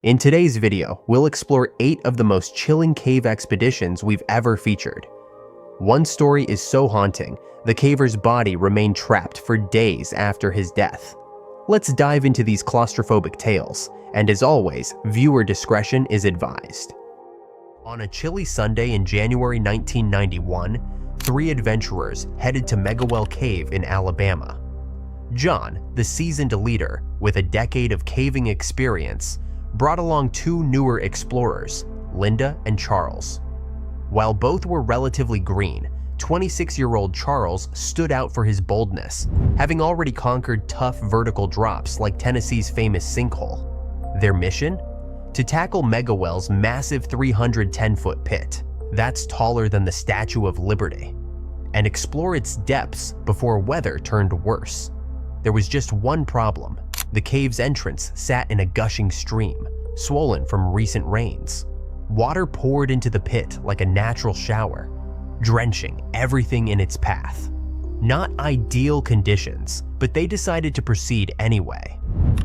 In today's video, we'll explore 8 of the most chilling cave expeditions we've ever featured. One story is so haunting, the caver's body remained trapped for days after his death. Let's dive into these claustrophobic tales, and as always, viewer discretion is advised. On a chilly Sunday in January 1991, 3 adventurers headed to Megawell Cave in Alabama. John, the seasoned leader with a decade of caving experience, brought along 2 newer explorers, Linda and Charles. While both were relatively green, 26-year-old Charles stood out for his boldness, having already conquered tough vertical drops like Tennessee's famous sinkhole. Their mission? To tackle Megawell's massive 310-foot pit, that's taller than the Statue of Liberty, and explore its depths before weather turned worse. There was just one problem. The cave's entrance sat in a gushing stream, swollen from recent rains. Water poured into the pit like a natural shower, drenching everything in its path. Not ideal conditions, but they decided to proceed anyway.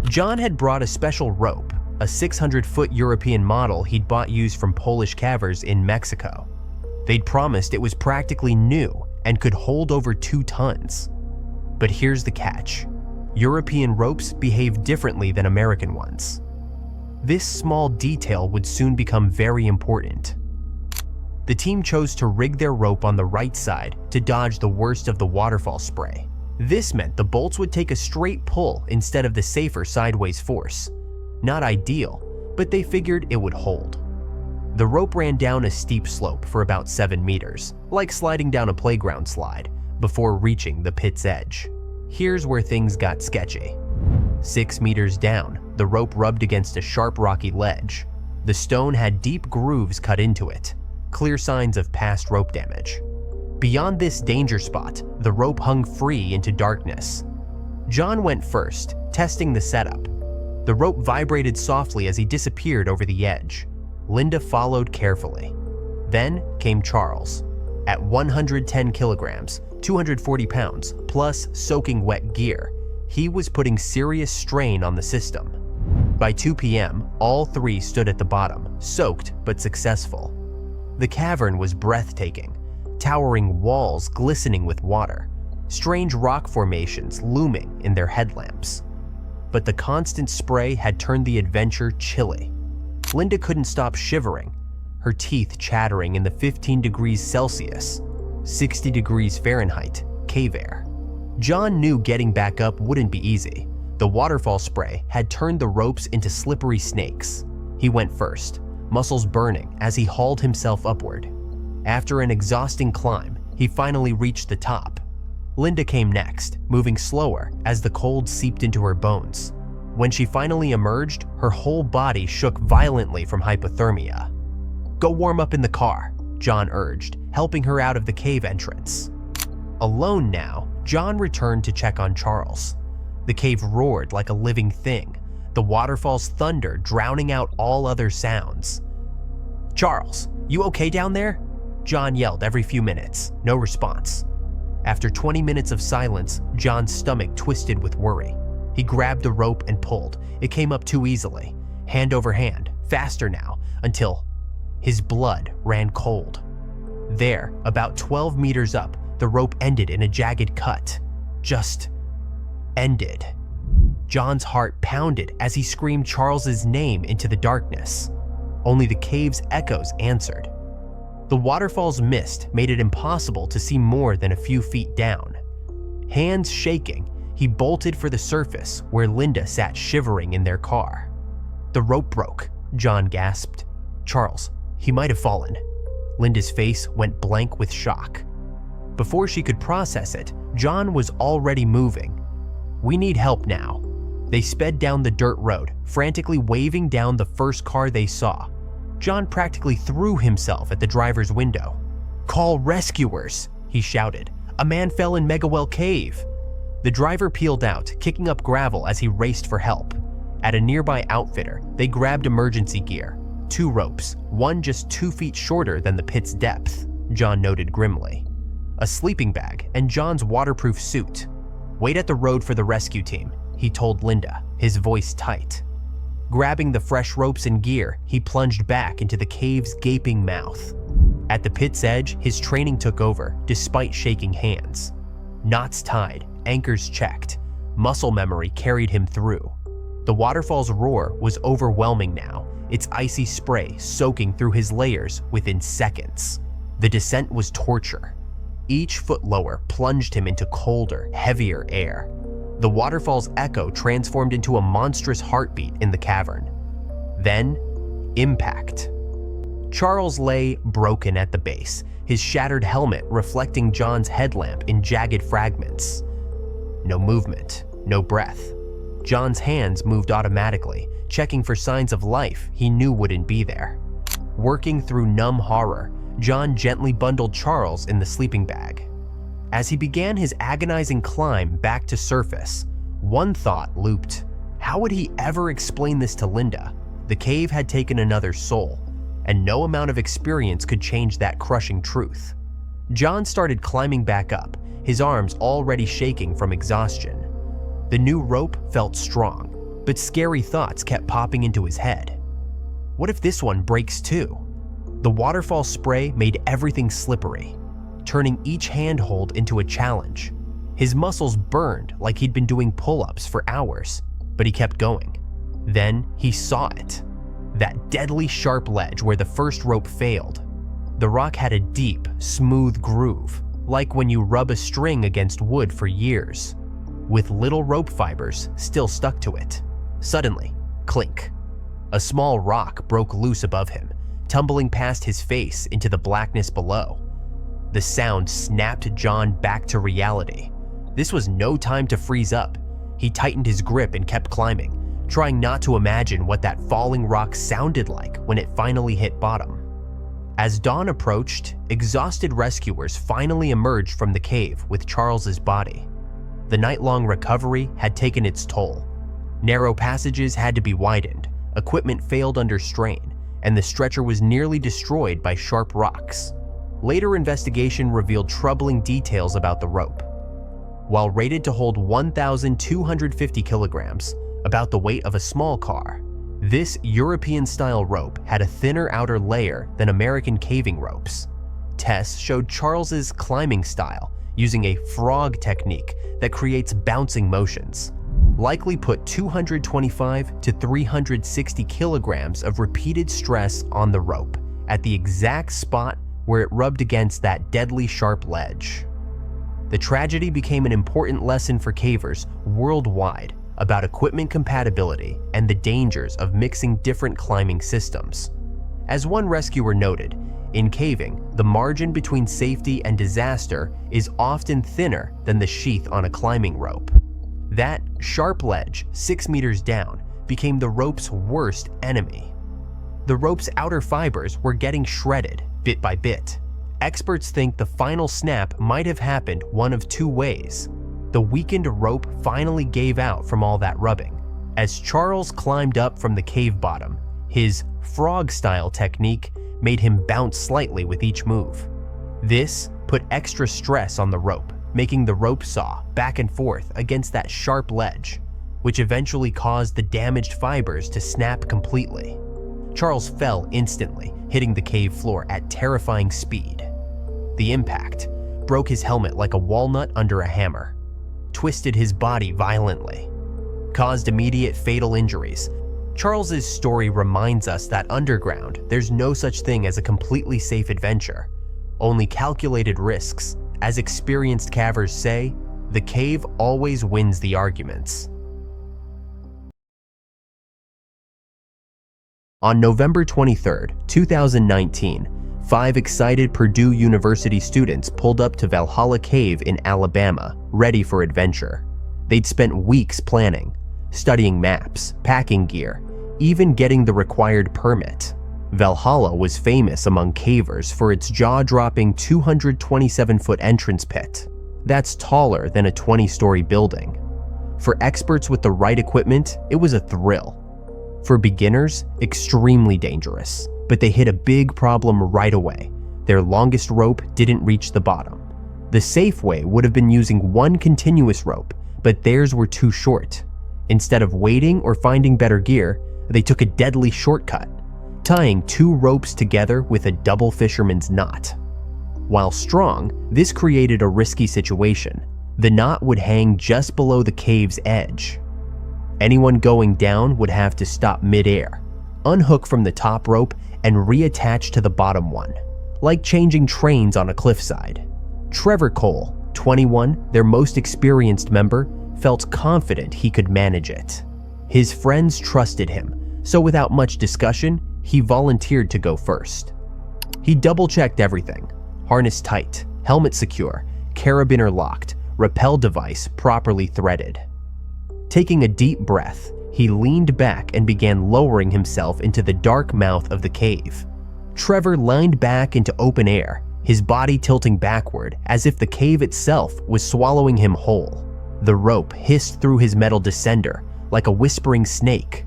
John had brought a special rope, a 600-foot European model he'd bought used from Polish cavers in Mexico. They'd promised it was practically new and could hold over 2 tons. But here's the catch. European ropes behave differently than American ones. This small detail would soon become very important. The team chose to rig their rope on the right side to dodge the worst of the waterfall spray. This meant the bolts would take a straight pull instead of the safer sideways force. Not ideal, but they figured it would hold. The rope ran down a steep slope for about 7 meters, like sliding down a playground slide, before reaching the pit's edge. Here's where things got sketchy. 6 meters down, the rope rubbed against a sharp rocky ledge. The stone had deep grooves cut into it, clear signs of past rope damage. Beyond this danger spot, the rope hung free into darkness. John went first, testing the setup. The rope vibrated softly as he disappeared over the edge. Linda followed carefully. Then came Charles. At 110 kilograms, 240 pounds, plus soaking wet gear, he was putting serious strain on the system. By 2 p.m., all 3 stood at the bottom, soaked but successful. The cavern was breathtaking, towering walls glistening with water, strange rock formations looming in their headlamps. But the constant spray had turned the adventure chilly. Linda couldn't stop shivering, her teeth chattering in the 15 degrees Celsius, 60 degrees Fahrenheit, cave air. John knew getting back up wouldn't be easy. The waterfall spray had turned the ropes into slippery snakes. He went first, muscles burning as he hauled himself upward. After an exhausting climb, he finally reached the top. Linda came next, moving slower as the cold seeped into her bones. When she finally emerged, her whole body shook violently from hypothermia. "Go warm up in the car," John urged, helping her out of the cave entrance. Alone now, John returned to check on Charles. The cave roared like a living thing, the waterfall's thunder drowning out all other sounds. "Charles, you okay down there?" John yelled every few minutes, no response. After 20 minutes of silence, John's stomach twisted with worry. He grabbed the rope and pulled. It came up too easily, hand over hand, faster now, until his blood ran cold. There, about 12 meters up, the rope ended in a jagged cut. Just ended. John's heart pounded as he screamed Charles's name into the darkness. Only the cave's echoes answered. The waterfall's mist made it impossible to see more than a few feet down. Hands shaking, he bolted for the surface where Linda sat shivering in their car. "The rope broke," John gasped. "Charles, he might have fallen." Linda's face went blank with shock. Before she could process it, John was already moving. "We need help now." They sped down the dirt road, frantically waving down the first car they saw. John practically threw himself at the driver's window. "Call rescuers," he shouted. "A man fell in Megawell Cave." The driver peeled out, kicking up gravel as he raced for help. At a nearby outfitter, they grabbed emergency gear. 2 ropes, one just 2 feet shorter than the pit's depth, John noted grimly. A sleeping bag and John's waterproof suit. "Wait at the road for the rescue team," he told Linda, his voice tight. Grabbing the fresh ropes and gear, he plunged back into the cave's gaping mouth. At the pit's edge, his training took over, despite shaking hands. Knots tied, anchors checked, muscle memory carried him through. The waterfall's roar was overwhelming now, its icy spray soaking through his layers within seconds. The descent was torture. Each foot lower plunged him into colder, heavier air. The waterfall's echo transformed into a monstrous heartbeat in the cavern. Then, impact. Charles lay broken at the base, his shattered helmet reflecting John's headlamp in jagged fragments. No movement, no breath. John's hands moved automatically, checking for signs of life he knew wouldn't be there. Working through numb horror, John gently bundled Charles in the sleeping bag. As he began his agonizing climb back to surface, one thought looped. How would he ever explain this to Linda? The cave had taken another soul, and no amount of experience could change that crushing truth. John started climbing back up, his arms already shaking from exhaustion. The new rope felt strong, but scary thoughts kept popping into his head. What if this one breaks too? The waterfall spray made everything slippery, turning each handhold into a challenge. His muscles burned like he'd been doing pull-ups for hours, but he kept going. Then he saw it. That deadly sharp ledge where the first rope failed. The rock had a deep, smooth groove, like when you rub a string against wood for years, with little rope fibers still stuck to it. Suddenly, clink. A small rock broke loose above him, tumbling past his face into the blackness below. The sound snapped John back to reality. This was no time to freeze up. He tightened his grip and kept climbing, trying not to imagine what that falling rock sounded like when it finally hit bottom. As dawn approached, exhausted rescuers finally emerged from the cave with Charles's body. The night-long recovery had taken its toll. Narrow passages had to be widened, equipment failed under strain, and the stretcher was nearly destroyed by sharp rocks. Later investigation revealed troubling details about the rope. While rated to hold 1,250 kilograms, about the weight of a small car, this European-style rope had a thinner outer layer than American caving ropes. Tests showed Charles's climbing style, using a frog technique that creates bouncing motions, likely put 225 to 360 kilograms of repeated stress on the rope at the exact spot where it rubbed against that deadly sharp ledge. The tragedy became an important lesson for cavers worldwide about equipment compatibility and the dangers of mixing different climbing systems. As one rescuer noted, in caving, the margin between safety and disaster is often thinner than the sheath on a climbing rope. That sharp ledge, 6 meters down, became the rope's worst enemy. The rope's outer fibers were getting shredded bit by bit. Experts think the final snap might have happened one of two ways. The weakened rope finally gave out from all that rubbing. As Charles climbed up from the cave bottom, his frog-style technique made him bounce slightly with each move. This put extra stress on the rope, making the rope saw back and forth against that sharp ledge, which eventually caused the damaged fibers to snap completely. Charles fell instantly, hitting the cave floor at terrifying speed. The impact broke his helmet like a walnut under a hammer, twisted his body violently, caused immediate fatal injuries. Charles's story reminds us that underground, there's no such thing as a completely safe adventure, only calculated risks. As experienced cavers say, the cave always wins the arguments. On November 23, 2019, 5 excited Purdue University students pulled up to Valhalla Cave in Alabama, ready for adventure. They'd spent weeks planning, studying maps, packing gear, even getting the required permit. Valhalla was famous among cavers for its jaw-dropping 227-foot entrance pit. That's taller than a 20-story building. For experts with the right equipment, it was a thrill. For beginners, extremely dangerous. But they hit a big problem right away. Their longest rope didn't reach the bottom. The safe way would have been using one continuous rope, but theirs were too short. Instead of waiting or finding better gear, they took a deadly shortcut, tying 2 ropes together with a double fisherman's knot. While strong, this created a risky situation. The knot would hang just below the cave's edge. Anyone going down would have to stop mid-air, unhook from the top rope, and reattach to the bottom one, like changing trains on a cliffside. Trevor Cole, 21, their most experienced member, felt confident he could manage it. His friends trusted him, so without much discussion, he volunteered to go first. He double-checked everything: harness tight, helmet secure, carabiner locked, rappel device properly threaded. Taking a deep breath, he leaned back and began lowering himself into the dark mouth of the cave. Trevor leaned back into open air, his body tilting backward as if the cave itself was swallowing him whole. The rope hissed through his metal descender like a whispering snake,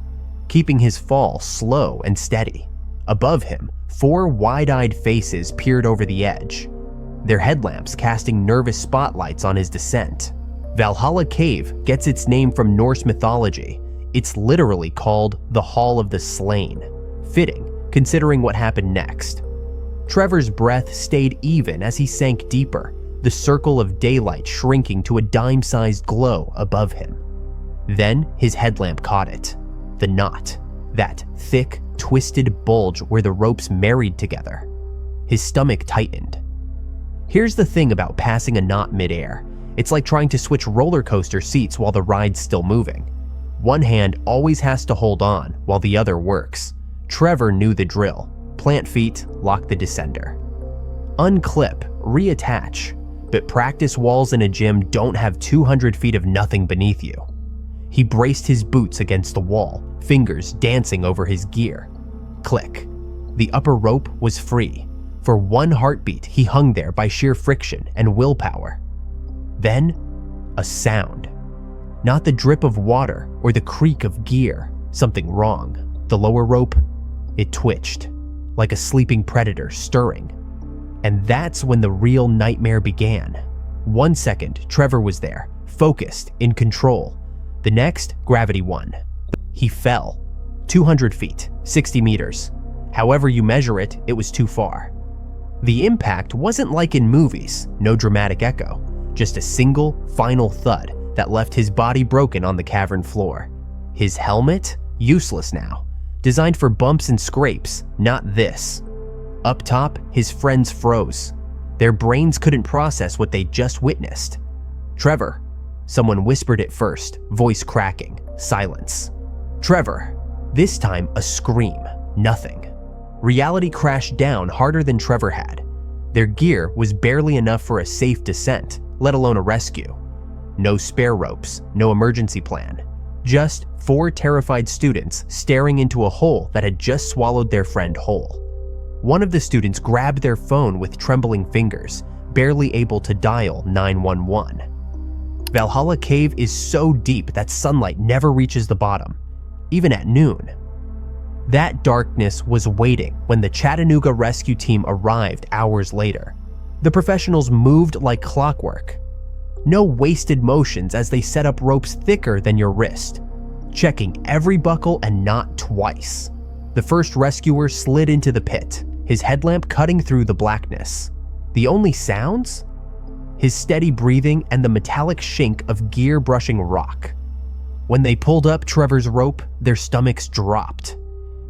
keeping his fall slow and steady. Above him, 4 wide-eyed faces peered over the edge, their headlamps casting nervous spotlights on his descent. Valhalla Cave gets its name from Norse mythology. It's literally called the Hall of the Slain, fitting considering what happened next. Trevor's breath stayed even as he sank deeper, the circle of daylight shrinking to a dime-sized glow above him. Then his headlamp caught it. The knot, that thick, twisted bulge where the ropes married together. His stomach tightened. Here's the thing about passing a knot mid-air. It's like trying to switch roller coaster seats while the ride's still moving. One hand always has to hold on while the other works. Trevor knew the drill. Plant feet, lock the descender. Unclip, reattach. But practice walls in a gym don't have 200 feet of nothing beneath you. He braced his boots against the wall, fingers dancing over his gear. Click. The upper rope was free. For 1 heartbeat, he hung there by sheer friction and willpower. Then, a sound. Not the drip of water or the creak of gear. Something wrong. The lower rope, it twitched, like a sleeping predator stirring. And that's when the real nightmare began. 1 second, Trevor was there, focused, in control. The next, gravity won. He fell. 200 feet, 60 meters. However you measure it, it was too far. The impact wasn't like in movies, no dramatic echo, just a single, final thud that left his body broken on the cavern floor. His helmet? Useless now. Designed for bumps and scrapes, not this. Up top, his friends froze. Their brains couldn't process what they'd just witnessed. Trevor. Someone whispered it first, voice cracking. Silence. Trevor. This time, a scream. Nothing. Reality crashed down harder than Trevor had. Their gear was barely enough for a safe descent, let alone a rescue. No spare ropes, no emergency plan. Just 4 terrified students staring into a hole that had just swallowed their friend whole. One of the students grabbed their phone with trembling fingers, barely able to dial 911. Valhalla Cave is so deep that sunlight never reaches the bottom, even at noon. That darkness was waiting when the Chattanooga rescue team arrived hours later. The professionals moved like clockwork. No wasted motions as they set up ropes thicker than your wrist, checking every buckle and knot twice. The first rescuer slid into the pit, his headlamp cutting through the blackness. The only sounds? His steady breathing and the metallic shink of gear brushing rock. When they pulled up Trevor's rope, their stomachs dropped.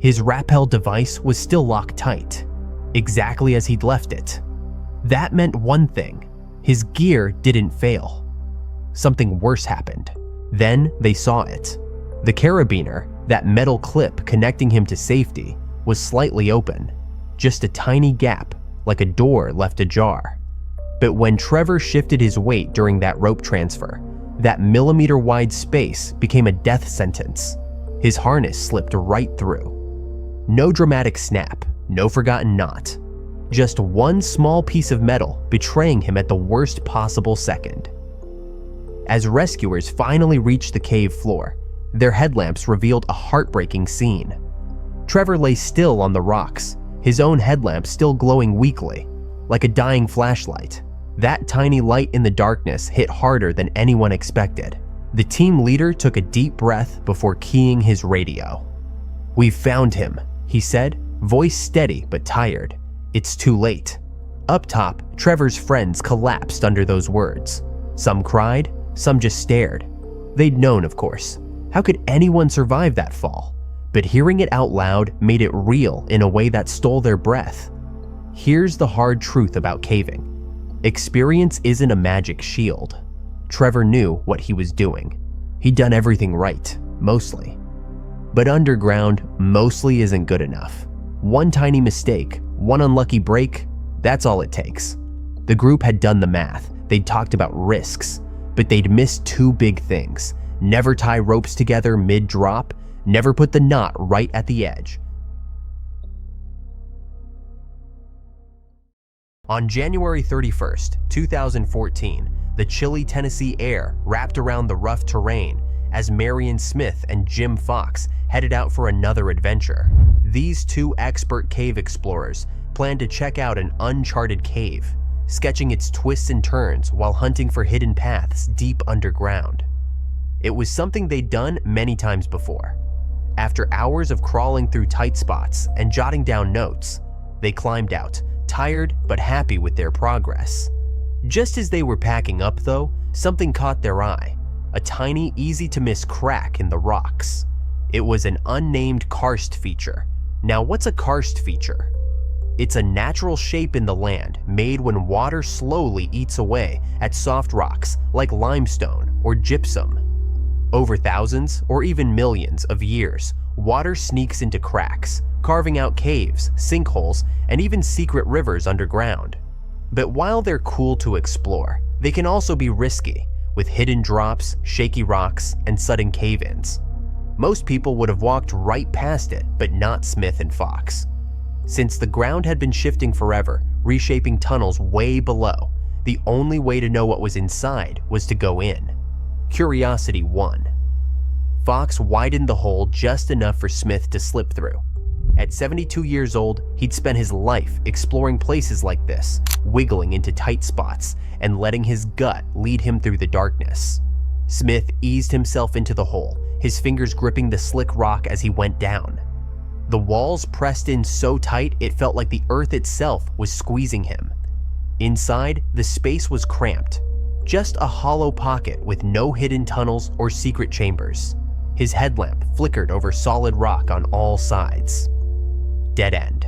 His rappel device was still locked tight, exactly as he'd left it. That meant one thing: his gear didn't fail. Something worse happened. Then they saw it. The carabiner, that metal clip connecting him to safety, was slightly open, just a tiny gap, like a door left ajar. But when Trevor shifted his weight during that rope transfer, that millimeter-wide space became a death sentence. His harness slipped right through. No dramatic snap, no forgotten knot. Just one small piece of metal betraying him at the worst possible second. As rescuers finally reached the cave floor, their headlamps revealed a heartbreaking scene. Trevor lay still on the rocks, his own headlamp still glowing weakly, like a dying flashlight. That tiny light in the darkness hit harder than anyone expected. The team leader took a deep breath before keying his radio. "We've found him," he said, voice steady but tired. "It's too late." Up top, Trevor's friends collapsed under those words. Some cried, some just stared. They'd known, of course. How could anyone survive that fall? But hearing it out loud made it real in a way that stole their breath. Here's the hard truth about caving. Experience isn't a magic shield. Trevor knew what he was doing. He'd done everything right, mostly. But underground mostly isn't good enough. One tiny mistake, one unlucky break, that's all it takes. The group had done the math. They'd talked about risks, but they'd missed two big things. Never tie ropes together mid-drop, never put the knot right at the edge. On January 31st, 2014, the chilly Tennessee air wrapped around the rough terrain as Marion Smith and Jim Fox headed out for another adventure. These two expert cave explorers planned to check out an uncharted cave, sketching its twists and turns while hunting for hidden paths deep underground. It was something they'd done many times before. After hours of crawling through tight spots and jotting down notes, they climbed out, tired but happy with their progress. Just as they were packing up, though, something caught their eye. A tiny, easy-to-miss crack in the rocks. It was an unnamed karst feature. Now, what's a karst feature? It's a natural shape in the land made when water slowly eats away at soft rocks like limestone or gypsum. Over thousands or even millions of years, water sneaks into cracks, carving out caves, sinkholes, and even secret rivers underground. But while they're cool to explore, they can also be risky, with hidden drops, shaky rocks, and sudden cave-ins. Most people would have walked right past it, but not Smith and Fox. Since the ground had been shifting forever, reshaping tunnels way below, the only way to know what was inside was to go in. Curiosity won. Fox widened the hole just enough for Smith to slip through. At 72 years old, he'd spent his life exploring places like this, wiggling into tight spots and letting his gut lead him through the darkness. Smith eased himself into the hole, his fingers gripping the slick rock as he went down. The walls pressed in so tight it felt like the earth itself was squeezing him. Inside, the space was cramped, just a hollow pocket with no hidden tunnels or secret chambers. His headlamp flickered over solid rock on all sides. Dead end.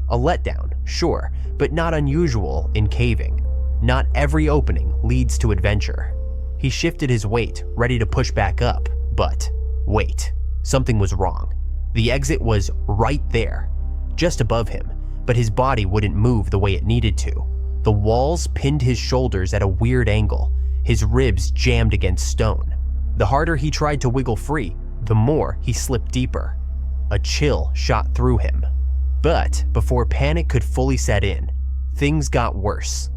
A letdown, sure, but not unusual in caving. Not every opening leads to adventure. He shifted his weight, ready to push back up, but wait, something was wrong. The exit was right there, just above him, but his body wouldn't move the way it needed to. The walls pinned his shoulders at a weird angle, his ribs jammed against stone. The harder he tried to wiggle free, the more he slipped deeper. A chill shot through him. But before panic could fully set in, things got worse.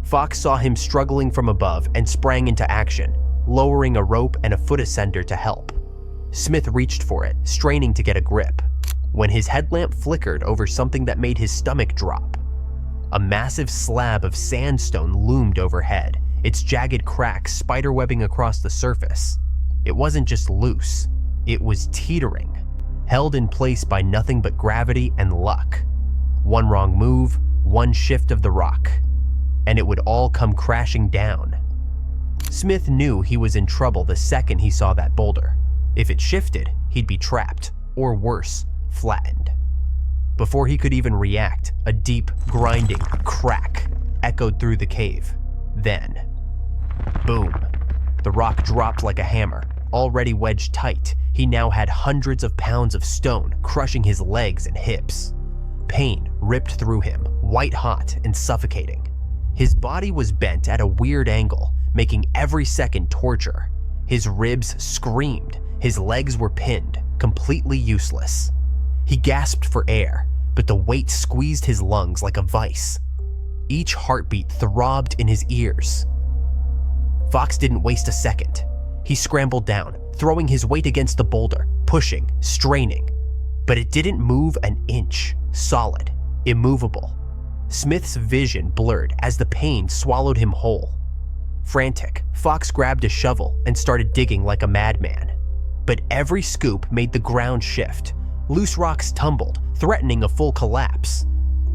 Fox saw him struggling from above and sprang into action, lowering a rope and a foot ascender to help. Smith reached for it, straining to get a grip, when his headlamp flickered over something that made his stomach drop. A massive slab of sandstone loomed overhead, its jagged cracks spiderwebbing across the surface. It wasn't just loose, it was teetering, held in place by nothing but gravity and luck. One wrong move, one shift of the rock, and it would all come crashing down. Smith knew he was in trouble the second he saw that boulder. If it shifted, he'd be trapped, or worse, flattened. Before he could even react, a deep, grinding crack echoed through the cave. Then, boom. The rock dropped like a hammer. Already wedged tight, he now had hundreds of pounds of stone crushing his legs and hips. Pain ripped through him, white hot and suffocating. His body was bent at a weird angle, making every second torture. His ribs screamed, his legs were pinned, completely useless. He gasped for air, but the weight squeezed his lungs like a vice. Each heartbeat throbbed in his ears. Fox didn't waste a second. He scrambled down, throwing his weight against the boulder, pushing, straining. But it didn't move an inch, solid, immovable. Smith's vision blurred as the pain swallowed him whole. Frantic, Fox grabbed a shovel and started digging like a madman. But every scoop made the ground shift, loose rocks tumbled, threatening a full collapse.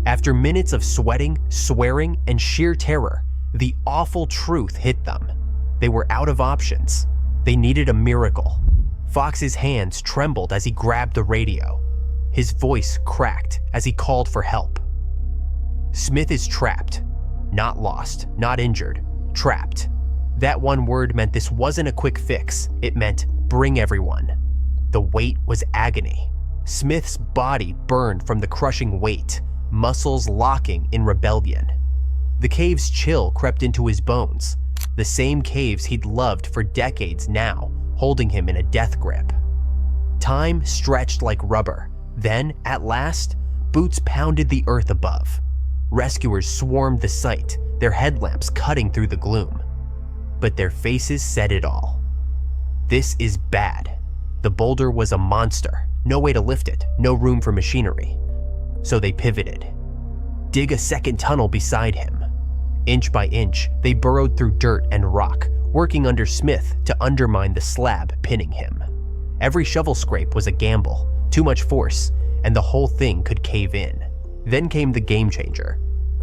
After minutes of sweating, swearing, and sheer terror, the awful truth hit them. They were out of options. They needed a miracle. Fox's hands trembled as he grabbed the radio. His voice cracked as he called for help. Smith is trapped. Not lost, not injured, trapped. That one word meant this wasn't a quick fix. It meant bring everyone. The weight was agony. Smith's body burned from the crushing weight, muscles locking in rebellion. The cave's chill crept into his bones, the same caves he'd loved for decades now, holding him in a death grip. Time stretched like rubber. Then, at last, boots pounded the earth above. Rescuers swarmed the site, their headlamps cutting through the gloom. But their faces said it all. This is bad. The boulder was a monster. No way to lift it, no room for machinery. So they pivoted. Dig a second tunnel beside him. Inch by inch, they burrowed through dirt and rock, working under Smith to undermine the slab pinning him. Every shovel scrape was a gamble, too much force, and the whole thing could cave in. Then came the game changer.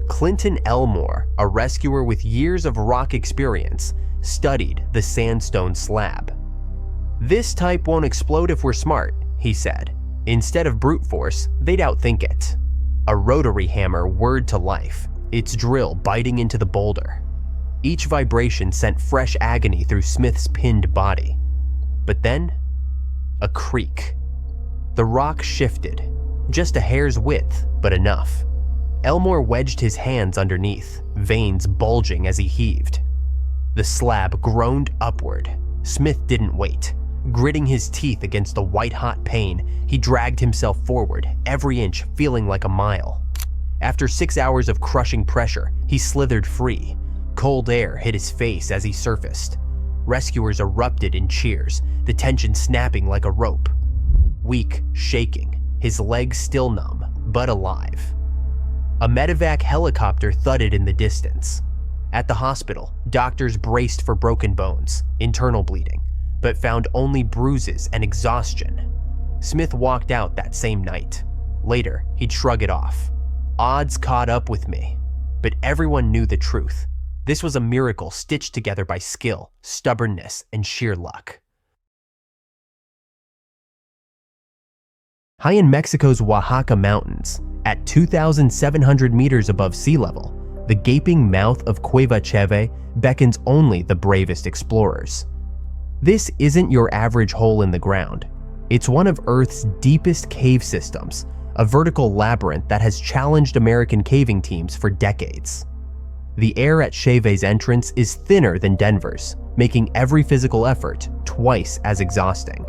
Clinton Elmore, a rescuer with years of rock experience, studied the sandstone slab. "This type won't explode if we're smart," he said. Instead of brute force, they'd outthink it. A rotary hammer whirred to life, its drill biting into the boulder. Each vibration sent fresh agony through Smith's pinned body. But then, a creak. The rock shifted, just a hair's width, but enough. Elmore wedged his hands underneath, veins bulging as he heaved. The slab groaned upward. Smith didn't wait. Gritting his teeth against the white-hot pain, he dragged himself forward, every inch feeling like a mile. After 6 hours of crushing pressure, he slithered free. Cold air hit his face as he surfaced. Rescuers erupted in cheers, the tension snapping like a rope. Weak, shaking, his legs still numb, but alive. A medevac helicopter thudded in the distance. At the hospital, doctors braced for broken bones, internal bleeding, but found only bruises and exhaustion. Smith walked out that same night. Later, he'd shrug it off. Odds caught up with me, but everyone knew the truth. This was a miracle stitched together by skill, stubbornness, and sheer luck. High in Mexico's Oaxaca mountains, at 2,700 meters above sea level, the gaping mouth of Cueva Cheve beckons only the bravest explorers. This isn't your average hole in the ground. It's one of Earth's deepest cave systems, a vertical labyrinth that has challenged American caving teams for decades. The air at Cheve's entrance is thinner than Denver's, making every physical effort twice as exhausting.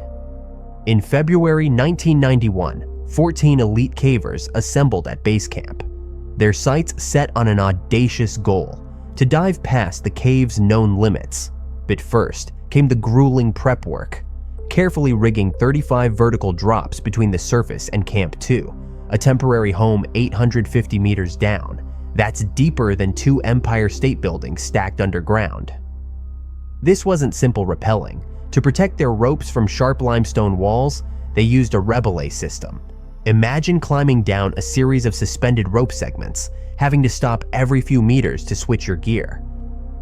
In February 1991, 14 elite cavers assembled at base camp. Their sights set on an audacious goal, to dive past the cave's known limits. But first came the grueling prep work, carefully rigging 35 vertical drops between the surface and Camp 2, a temporary home 850 meters down. That's deeper than 2 Empire State Buildings stacked underground. This wasn't simple rappelling. To protect their ropes from sharp limestone walls, they used a rebelay system. Imagine climbing down a series of suspended rope segments, having to stop every few meters to switch your gear.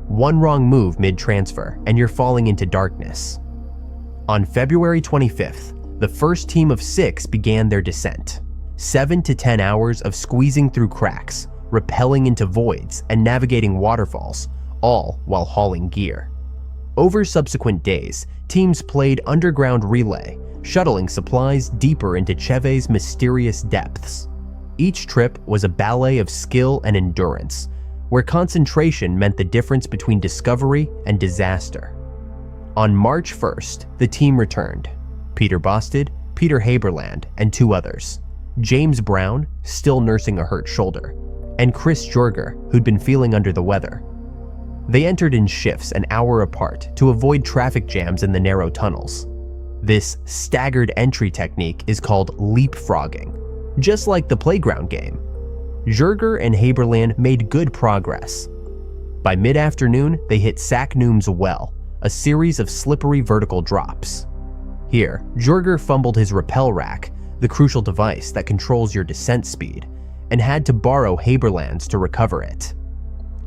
One wrong move mid-transfer, and you're falling into darkness. On February 25th, the first team of 6 began their descent. 7 to 10 hours of squeezing through cracks, rappelling into voids, and navigating waterfalls, all while hauling gear. Over subsequent days, teams played underground relay, shuttling supplies deeper into Cheve's mysterious depths. Each trip was a ballet of skill and endurance, where concentration meant the difference between discovery and disaster. On March 1st, the team returned. Peter Bostad, Peter Haberland, and 2 others. James Brown, still nursing a hurt shoulder, and Chris Jorger, who'd been feeling under the weather. They entered in shifts an hour apart to avoid traffic jams in the narrow tunnels. This staggered entry technique is called leapfrogging, just like the playground game. Jorger and Haberland made good progress. By mid-afternoon, they hit Sacknoom's Well, a series of slippery vertical drops. Here, Jorger fumbled his rappel rack, the crucial device that controls your descent speed, and had to borrow Haberland's to recover it.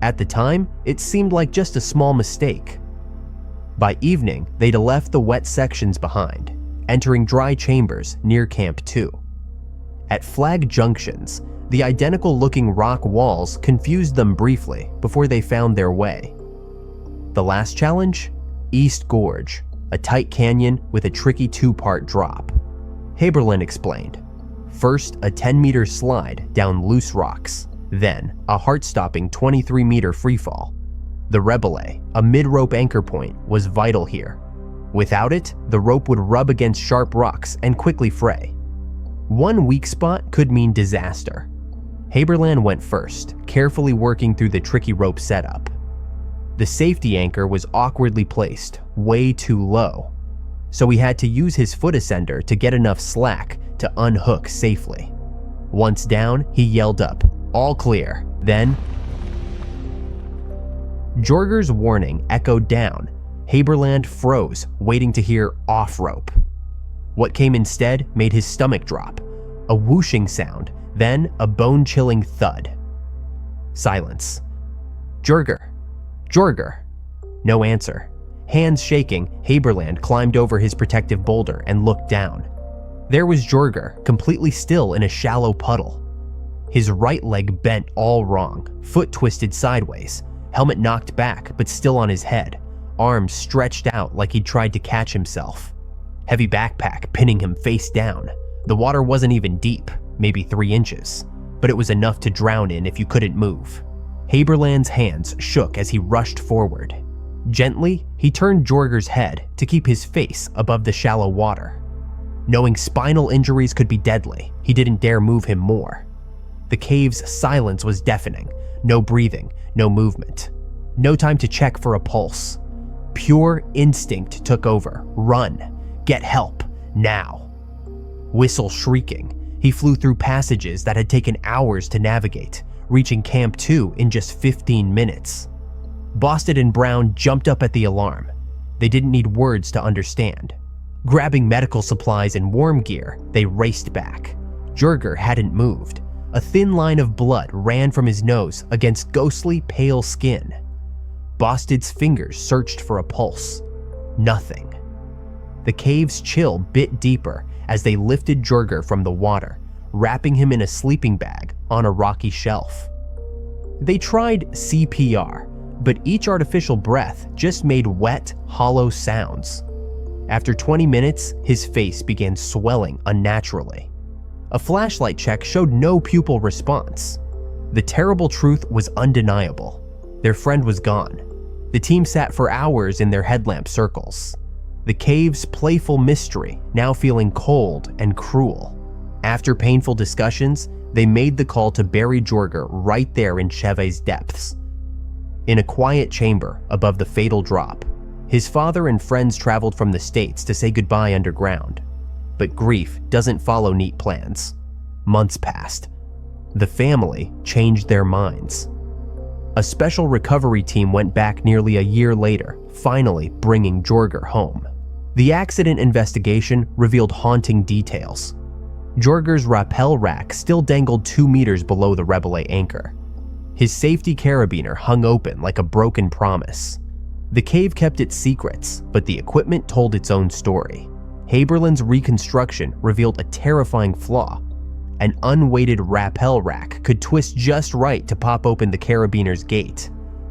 At the time, it seemed like just a small mistake. By evening, they'd left the wet sections behind, entering dry chambers near Camp 2. At flag junctions, the identical-looking rock walls confused them briefly before they found their way. The last challenge? East Gorge, a tight canyon with a tricky two-part drop. Haberland explained. First, a 10-meter slide down loose rocks, then a heart-stopping 23-meter freefall. The rebelay, a mid-rope anchor point, was vital here. Without it, the rope would rub against sharp rocks and quickly fray. One weak spot could mean disaster. Haberland went first, carefully working through the tricky rope setup. The safety anchor was awkwardly placed, way too low, so he had to use his foot ascender to get enough slack to unhook safely. Once down, he yelled up, "All clear." Then, Jorger's warning echoed down. Haberland froze, waiting to hear "off rope." What came instead made his stomach drop. A whooshing sound, then a bone-chilling thud. Silence. "Jorger! Jorger!" No answer. Hands shaking, Haberland climbed over his protective boulder and looked down. There was Jorger, completely still in a shallow puddle. His right leg bent all wrong, foot twisted sideways, helmet knocked back but still on his head, arms stretched out like he'd tried to catch himself. Heavy backpack pinning him face down. The water wasn't even deep, maybe 3 inches, but it was enough to drown in if you couldn't move. Haberland's hands shook as he rushed forward. Gently, he turned Jorger's head to keep his face above the shallow water. Knowing spinal injuries could be deadly, he didn't dare move him more. The cave's silence was deafening. No breathing, no movement. No time to check for a pulse. Pure instinct took over. Run. Get help. Now. Whistle shrieking, he flew through passages that had taken hours to navigate, reaching Camp 2 in just 15 minutes. Boston and Brown jumped up at the alarm. They didn't need words to understand. Grabbing medical supplies and warm gear, they raced back. Jorger hadn't moved. A thin line of blood ran from his nose against ghostly pale skin. Bosted's fingers searched for a pulse. Nothing. The cave's chill bit deeper as they lifted Jorger from the water, wrapping him in a sleeping bag on a rocky shelf. They tried CPR, but each artificial breath just made wet, hollow sounds. After 20 minutes, his face began swelling unnaturally. A flashlight check showed no pupil response. The terrible truth was undeniable. Their friend was gone. The team sat for hours in their headlamp circles. The cave's playful mystery now feeling cold and cruel. After painful discussions, they made the call to bury Jorger right there in Cheve's depths. In a quiet chamber above the fatal drop, his father and friends traveled from the States to say goodbye underground. But grief doesn't follow neat plans. Months passed. The family changed their minds. A special recovery team went back nearly a year later, finally bringing Jorger home. The accident investigation revealed haunting details. Jorger's rappel rack still dangled 2 meters below the rebelay anchor. His safety carabiner hung open like a broken promise. The cave kept its secrets, but the equipment told its own story. Haberland's reconstruction revealed a terrifying flaw. An unweighted rappel rack could twist just right to pop open the carabiner's gate.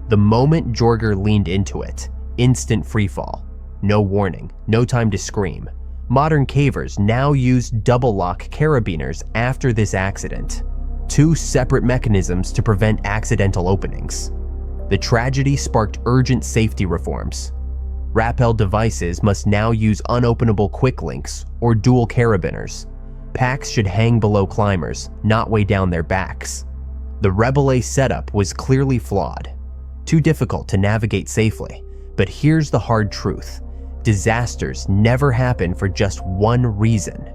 The moment Jorger leaned into it, instant freefall. No warning, no time to scream. Modern cavers now use double-lock carabiners after this accident. 2 separate mechanisms to prevent accidental openings. The tragedy sparked urgent safety reforms. Rappel devices must now use unopenable quick links or dual carabiners. Packs should hang below climbers, not weigh down their backs. The rebelay setup was clearly flawed. Too difficult to navigate safely. But here's the hard truth. Disasters never happen for just one reason.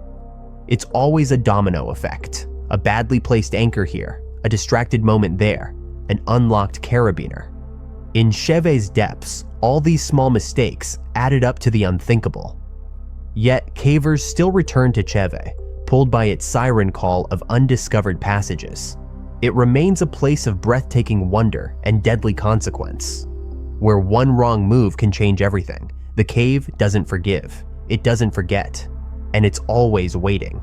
It's always a domino effect. A badly placed anchor here, a distracted moment there, an unlocked carabiner. In Cheve's depths, all these small mistakes added up to the unthinkable. Yet, cavers still returned to Cheve, pulled by its siren call of undiscovered passages. It remains a place of breathtaking wonder and deadly consequence. Where one wrong move can change everything, the cave doesn't forgive, it doesn't forget, and it's always waiting.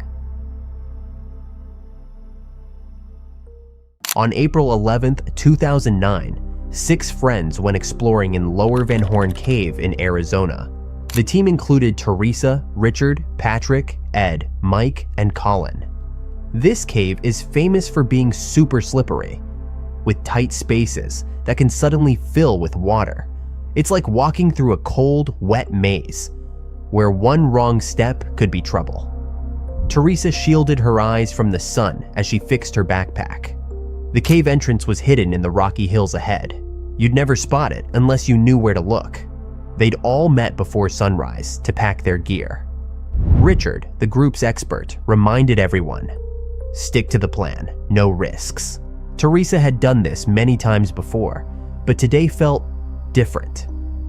On April 11th, 2009, 6 friends went exploring in Lower Van Horn Cave in Arizona. The team included Teresa, Richard, Patrick, Ed, Mike, and Colin. This cave is famous for being super slippery, with tight spaces that can suddenly fill with water. It's like walking through a cold, wet maze, where one wrong step could be trouble. Teresa shielded her eyes from the sun as she fixed her backpack. The cave entrance was hidden in the rocky hills ahead. You'd never spot it unless you knew where to look. They'd all met before sunrise to pack their gear. Richard, the group's expert, reminded everyone, stick to the plan, no risks. Teresa had done this many times before, but today felt different.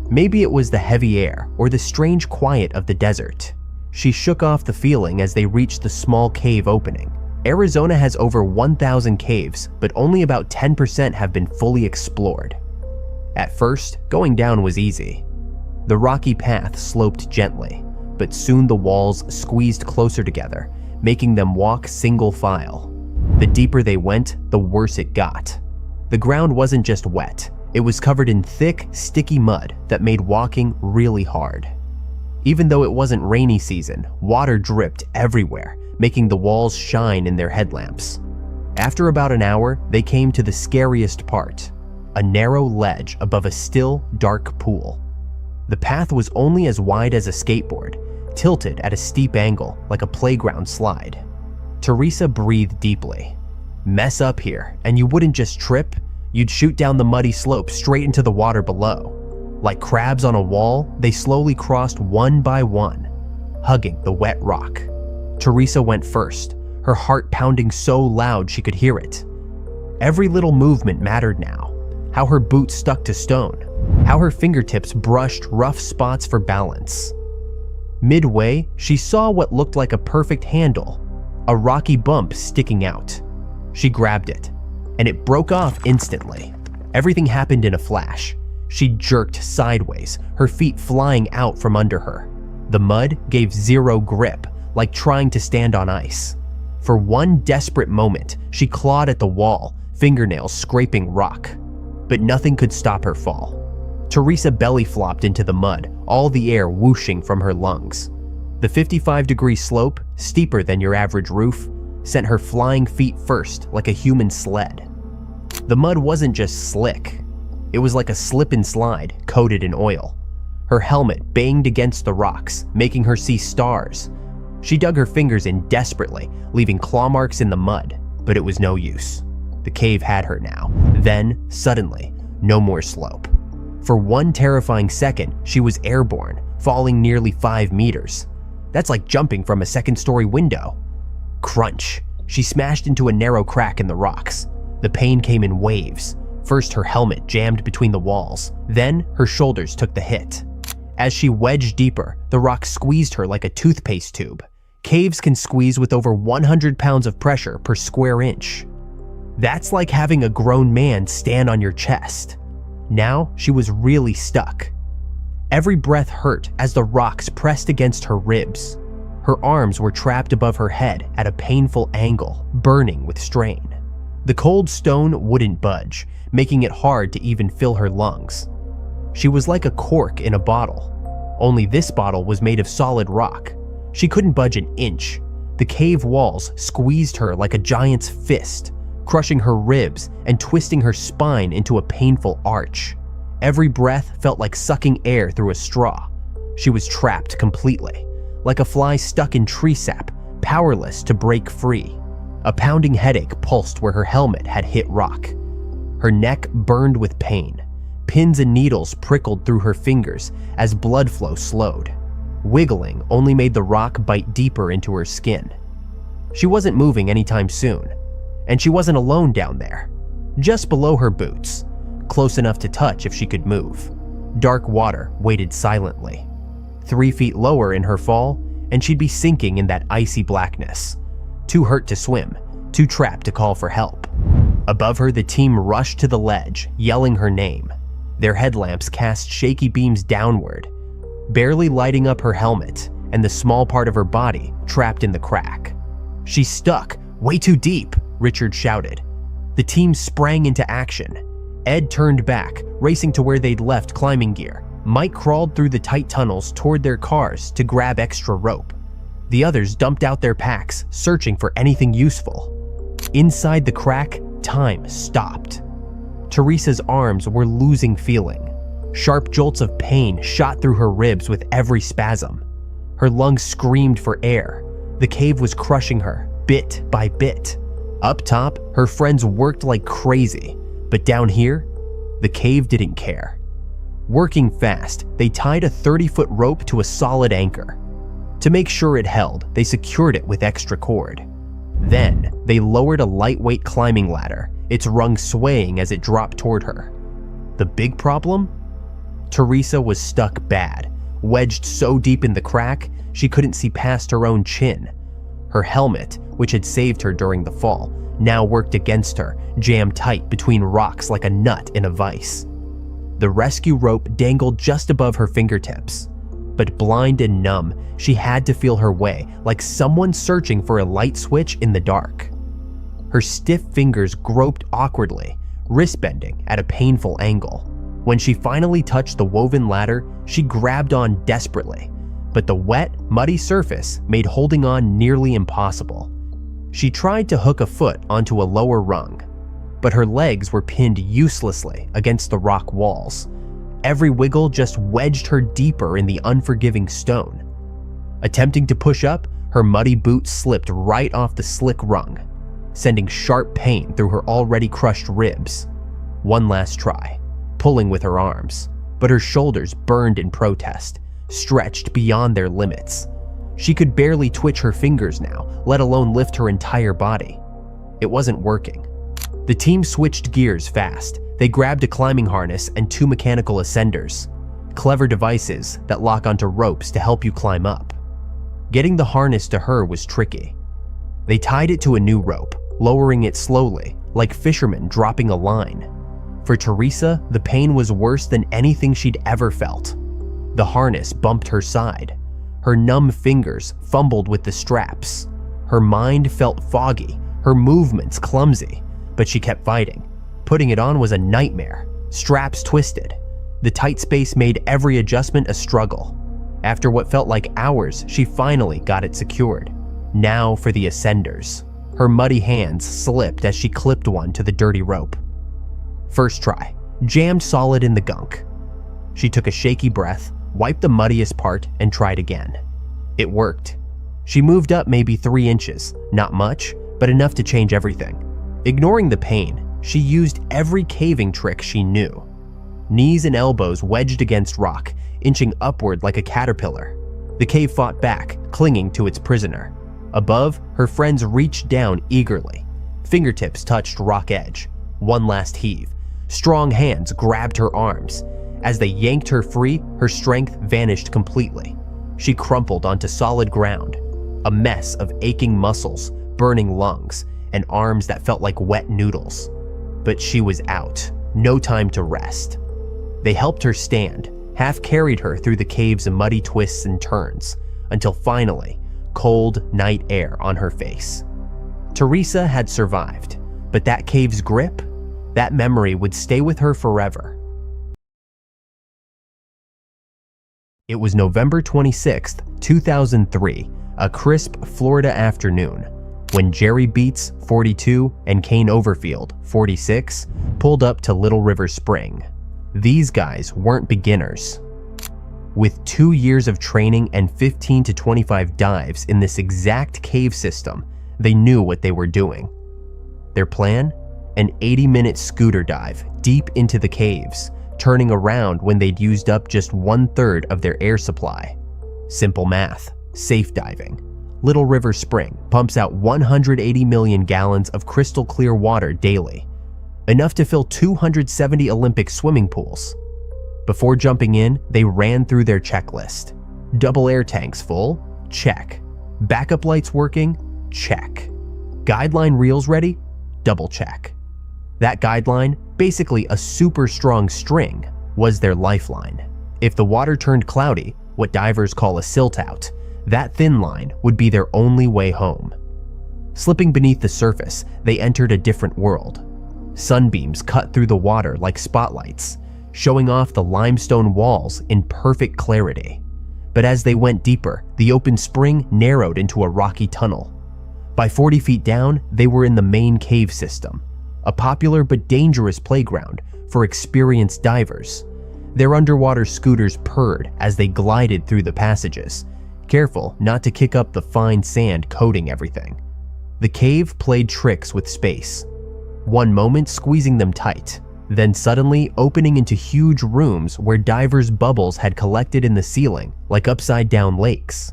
Maybe it was the heavy air or the strange quiet of the desert. She shook off the feeling as they reached the small cave opening. Arizona has over 1,000 caves, but only about 10% have been fully explored. At first, going down was easy. The rocky path sloped gently, but soon the walls squeezed closer together, making them walk single file. The deeper they went, the worse it got. The ground wasn't just wet, it was covered in thick, sticky mud that made walking really hard. Even though it wasn't rainy season, water dripped everywhere, making the walls shine in their headlamps. After about an hour, they came to the scariest part, a narrow ledge above a still, dark pool. The path was only as wide as a skateboard, tilted at a steep angle like a playground slide. Teresa breathed deeply. Mess up here, and you wouldn't just trip, you'd shoot down the muddy slope straight into the water below. Like crabs on a wall, they slowly crossed one by one, hugging the wet rock. Teresa went first, her heart pounding so loud she could hear it. Every little movement mattered now. How her boots stuck to stone, how her fingertips brushed rough spots for balance. Midway, she saw what looked like a perfect handle, a rocky bump sticking out. She grabbed it, and it broke off instantly. Everything happened in a flash. She jerked sideways, her feet flying out from under her. The mud gave zero grip, like trying to stand on ice. For one desperate moment, she clawed at the wall, fingernails scraping rock. But nothing could stop her fall. Teresa belly flopped into the mud, all the air whooshing from her lungs. The 55-degree slope, steeper than your average roof, sent her flying feet first like a human sled. The mud wasn't just slick. It was like a slip and slide coated in oil. Her helmet banged against the rocks, making her see stars. She dug her fingers in desperately, leaving claw marks in the mud, but it was no use. The cave had her now. Then, suddenly, no more slope. For one terrifying second, she was airborne, falling nearly 5 meters. That's like jumping from a second-story window. Crunch. She smashed into a narrow crack in the rocks. The pain came in waves. First, her helmet jammed between the walls. Then, her shoulders took the hit. As she wedged deeper, the rock squeezed her like a toothpaste tube. Caves can squeeze with over 100 pounds of pressure per square inch. That's like having a grown man stand on your chest. Now, she was really stuck. Every breath hurt as the rocks pressed against her ribs. Her arms were trapped above her head at a painful angle, burning with strain. The cold stone wouldn't budge, making it hard to even fill her lungs. She was like a cork in a bottle, only this bottle was made of solid rock. She couldn't budge an inch. The cave walls squeezed her like a giant's fist, crushing her ribs and twisting her spine into a painful arch. Every breath felt like sucking air through a straw. She was trapped completely, like a fly stuck in tree sap, powerless to break free. A pounding headache pulsed where her helmet had hit rock. Her neck burned with pain. Pins and needles prickled through her fingers as blood flow slowed. Wiggling only made the rock bite deeper into her skin. She wasn't moving anytime soon. And she wasn't alone down there. Just below her boots, close enough to touch if she could move, dark water waited silently. 3 feet lower in her fall, and she'd be sinking in that icy blackness, too hurt to swim, too trapped to call for help. Above her, the team rushed to the ledge, yelling her name. Their headlamps cast shaky beams downward, barely lighting up her helmet and the small part of her body trapped in the crack. "She's stuck, way too deep," Richard shouted. The team sprang into action. Ed turned back, racing to where they'd left climbing gear. Mike crawled through the tight tunnels toward their cars to grab extra rope. The others dumped out their packs, searching for anything useful. Inside the crack, time stopped. Teresa's arms were losing feeling. Sharp jolts of pain shot through her ribs with every spasm. Her lungs screamed for air. The cave was crushing her, bit by bit. Up top, her friends worked like crazy, but down here, the cave didn't care. Working fast, they tied a 30-foot rope to a solid anchor. To make sure it held, they secured it with extra cord. Then, they lowered a lightweight climbing ladder, its rung swaying as it dropped toward her. The big problem? Teresa was stuck bad, wedged so deep in the crack, she couldn't see past her own chin. Her helmet, which had saved her during the fall, now worked against her, jammed tight between rocks like a nut in a vise. The rescue rope dangled just above her fingertips. But blind and numb, she had to feel her way, like someone searching for a light switch in the dark. Her stiff fingers groped awkwardly, wrist bending at a painful angle. When she finally touched the woven ladder, she grabbed on desperately, but the wet, muddy surface made holding on nearly impossible. She tried to hook a foot onto a lower rung, but her legs were pinned uselessly against the rock walls. Every wiggle just wedged her deeper in the unforgiving stone. Attempting to push up, her muddy boot slipped right off the slick rung, sending sharp pain through her already crushed ribs. One last try, pulling with her arms, but her shoulders burned in protest, stretched beyond their limits. She could barely twitch her fingers now, let alone lift her entire body. It wasn't working. The team switched gears fast. They grabbed a climbing harness and 2 mechanical ascenders, clever devices that lock onto ropes to help you climb up. Getting the harness to her was tricky. They tied it to a new rope, lowering it slowly, like fishermen dropping a line. For Teresa, the pain was worse than anything she'd ever felt. The harness bumped her side. Her numb fingers fumbled with the straps. Her mind felt foggy, her movements clumsy, but she kept fighting. Putting it on was a nightmare. Straps twisted. The tight space made every adjustment a struggle. After what felt like hours, she finally got it secured. Now for the ascenders. Her muddy hands slipped as she clipped one to the dirty rope. First try, jammed solid in the gunk. She took a shaky breath, wiped the muddiest part, and tried again. It worked. She moved up maybe 3 inches, not much, but enough to change everything. Ignoring the pain, she used every caving trick she knew. Knees and elbows wedged against rock, inching upward like a caterpillar. The cave fought back, clinging to its prisoner. Above, her friends reached down eagerly. Fingertips touched rock edge. One last heave. Strong hands grabbed her arms. As they yanked her free, her strength vanished completely. She crumpled onto solid ground, a mess of aching muscles, burning lungs, and arms that felt like wet noodles. But she was out, no time to rest. They helped her stand, half carried her through the cave's muddy twists and turns, until finally, cold night air on her face. Teresa had survived, but that cave's grip, that memory would stay with her forever. It was November 26, 2003, a crisp Florida afternoon, when Jerry Beats, 42, and Kane Overfield, 46, pulled up to Little River Spring. These guys weren't beginners. With 2 years of training and 15 to 25 dives in this exact cave system, they knew what they were doing. Their plan? An 80-minute scooter dive deep into the caves, turning around when they'd used up just 1/3 of their air supply. Simple math, safe diving. Little River Spring pumps out 180 million gallons of crystal clear water daily, enough to fill 270 Olympic swimming pools. Before jumping in, they ran through their checklist. Double air tanks full? Check. Backup lights working? Check. Guideline reels ready? Double check. That guideline, basically a super strong string, was their lifeline. If the water turned cloudy, what divers call a silt out, that thin line would be their only way home. Slipping beneath the surface, they entered a different world. Sunbeams cut through the water like spotlights, showing off the limestone walls in perfect clarity. But as they went deeper, the open spring narrowed into a rocky tunnel. By 40 feet down, they were in the main cave system, a popular but dangerous playground for experienced divers. Their underwater scooters purred as they glided through the passages, careful not to kick up the fine sand coating everything. The cave played tricks with space, one moment squeezing them tight, then suddenly opening into huge rooms where divers' bubbles had collected in the ceiling like upside-down lakes.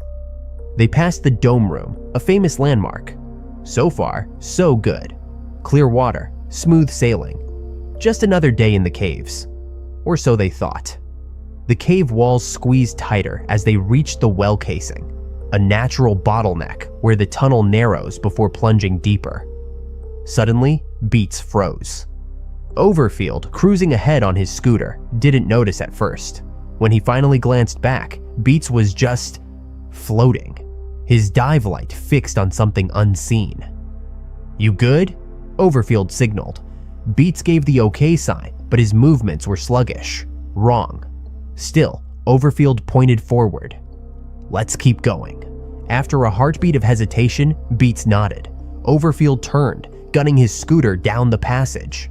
They passed the dome room, a famous landmark. So far, so good. Clear water, smooth sailing. Just another day in the caves. Or so they thought. The cave walls squeezed tighter as they reached the well casing, a natural bottleneck where the tunnel narrows before plunging deeper. Suddenly, Beats froze. Overfield, cruising ahead on his scooter, didn't notice at first. When he finally glanced back, Beats was just floating, his dive light fixed on something unseen. "You good?" Overfield signaled. Beats gave the okay sign, but his movements were sluggish. Wrong. Still, Overfield pointed forward. "Let's keep going." After a heartbeat of hesitation, Beats nodded. Overfield turned, gunning his scooter down the passage.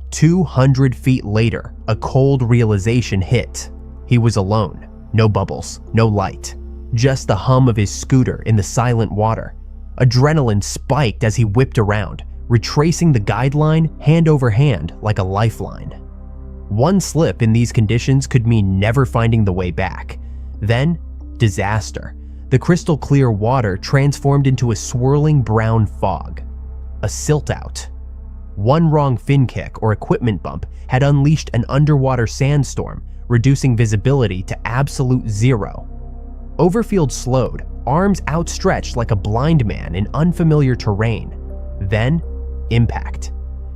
200 feet later, a cold realization hit. He was alone. No bubbles, no light. Just the hum of his scooter in the silent water. Adrenaline spiked as he whipped around, retracing the guideline hand over hand like a lifeline. One slip in these conditions could mean never finding the way back. Then, disaster. The crystal clear water transformed into a swirling brown fog. A silt out. One wrong fin kick or equipment bump had unleashed an underwater sandstorm, reducing visibility to absolute zero. Overfield slowed, arms outstretched like a blind man in unfamiliar terrain. Then, impact.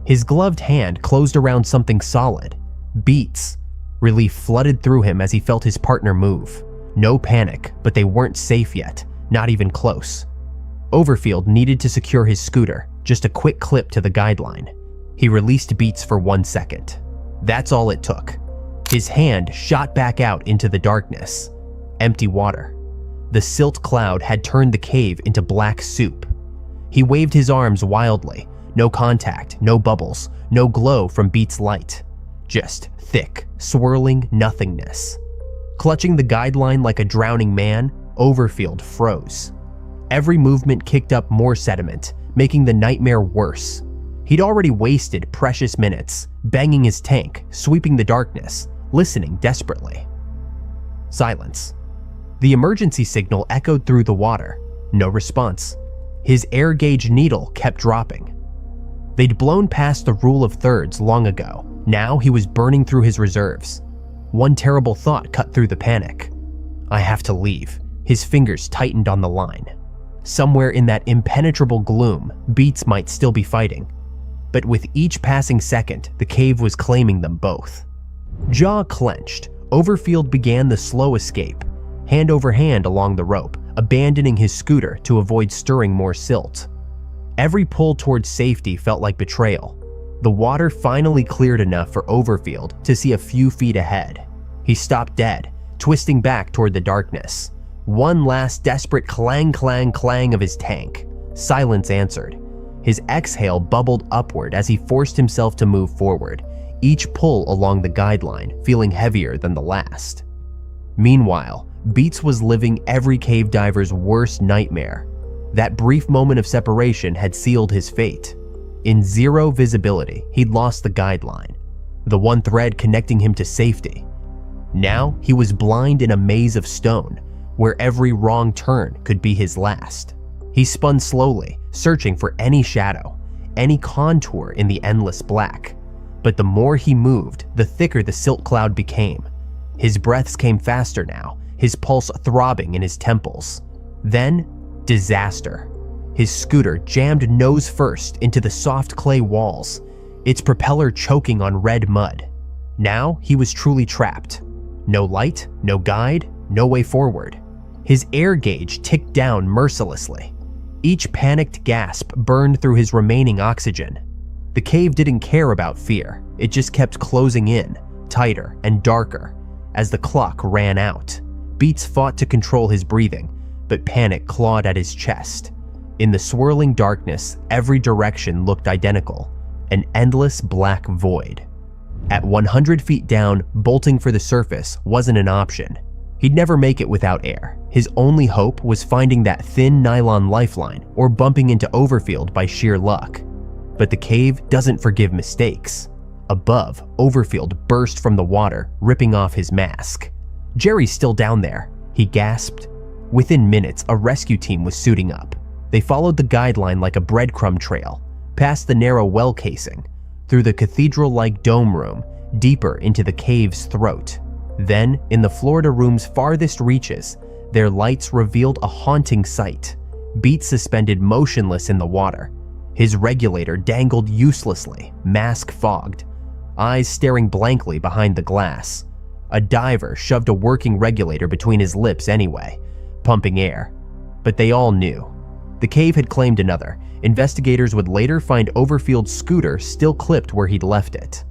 His gloved hand closed around something solid. Beats. Relief flooded through him as he felt his partner move. No panic, but they weren't safe yet, not even close. Overfield needed to secure his scooter, just a quick clip to the guideline. He released Beats for 1 second. That's all it took. His hand shot back out into the darkness. Empty water. The silt cloud had turned the cave into black soup. He waved his arms wildly. No contact, no bubbles, no glow from Beats' light. Just thick, swirling nothingness. Clutching the guideline like a drowning man, Overfield froze. Every movement kicked up more sediment, making the nightmare worse. He'd already wasted precious minutes, banging his tank, sweeping the darkness, listening desperately. Silence. The emergency signal echoed through the water. No response. His air gauge needle kept dropping. They'd blown past the rule of thirds long ago. Now he was burning through his reserves. One terrible thought cut through the panic. I have to leave. His fingers tightened on the line. Somewhere in that impenetrable gloom, Beats might still be fighting. But with each passing second, the cave was claiming them both. Jaw clenched, Overfield began the slow escape, hand over hand along the rope, abandoning his scooter to avoid stirring more silt. Every pull towards safety felt like betrayal. The water finally cleared enough for Overfield to see a few feet ahead. He stopped dead, twisting back toward the darkness. One last desperate clang clang clang of his tank. Silence answered. His exhale bubbled upward as he forced himself to move forward, each pull along the guideline feeling heavier than the last. Meanwhile, Beats was living every cave diver's worst nightmare. That brief moment of separation had sealed his fate. In zero visibility, he'd lost the guideline, the one thread connecting him to safety. Now he was blind in a maze of stone, where every wrong turn could be his last. He spun slowly, searching for any shadow, any contour in the endless black. But the more he moved, the thicker the silt cloud became. His breaths came faster now, his pulse throbbing in his temples. Then, disaster. His scooter jammed nose first into the soft clay walls, its propeller choking on red mud. Now he was truly trapped. No light, no guide, no way forward. His air gauge ticked down mercilessly. Each panicked gasp burned through his remaining oxygen. The cave didn't care about fear. It just kept closing in, tighter and darker, as the clock ran out. Beats fought to control his breathing, but panic clawed at his chest. In the swirling darkness, every direction looked identical, an endless black void. At 100 feet down, bolting for the surface wasn't an option. He'd never make it without air. His only hope was finding that thin nylon lifeline or bumping into Overfield by sheer luck. But the cave doesn't forgive mistakes. Above, Overfield burst from the water, ripping off his mask. "Jerry's still down there," he gasped. Within minutes, a rescue team was suiting up. They followed the guideline like a breadcrumb trail, past the narrow well casing, through the cathedral-like dome room, deeper into the cave's throat. Then, in the Florida room's farthest reaches, their lights revealed a haunting sight. Beats suspended motionless in the water. His regulator dangled uselessly, mask fogged, eyes staring blankly behind the glass. A diver shoved a working regulator between his lips anyway, pumping air. But they all knew. The cave had claimed another. Investigators would later find Overfield's scooter still clipped where he'd left it.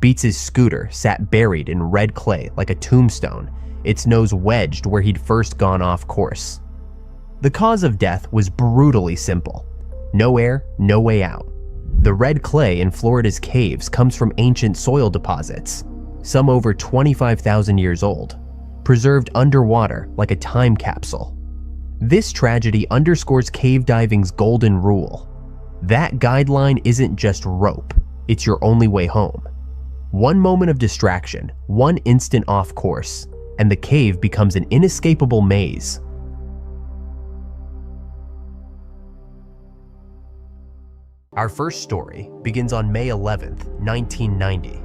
Beats' scooter sat buried in red clay like a tombstone, its nose wedged where he'd first gone off course. The cause of death was brutally simple. No air, no way out. The red clay in Florida's caves comes from ancient soil deposits, some over 25,000 years old, preserved underwater like a time capsule. This tragedy underscores cave diving's golden rule. That guideline isn't just rope, it's your only way home. One moment of distraction, one instant off course, and the cave becomes an inescapable maze. Our first story begins on May 11th, 1990,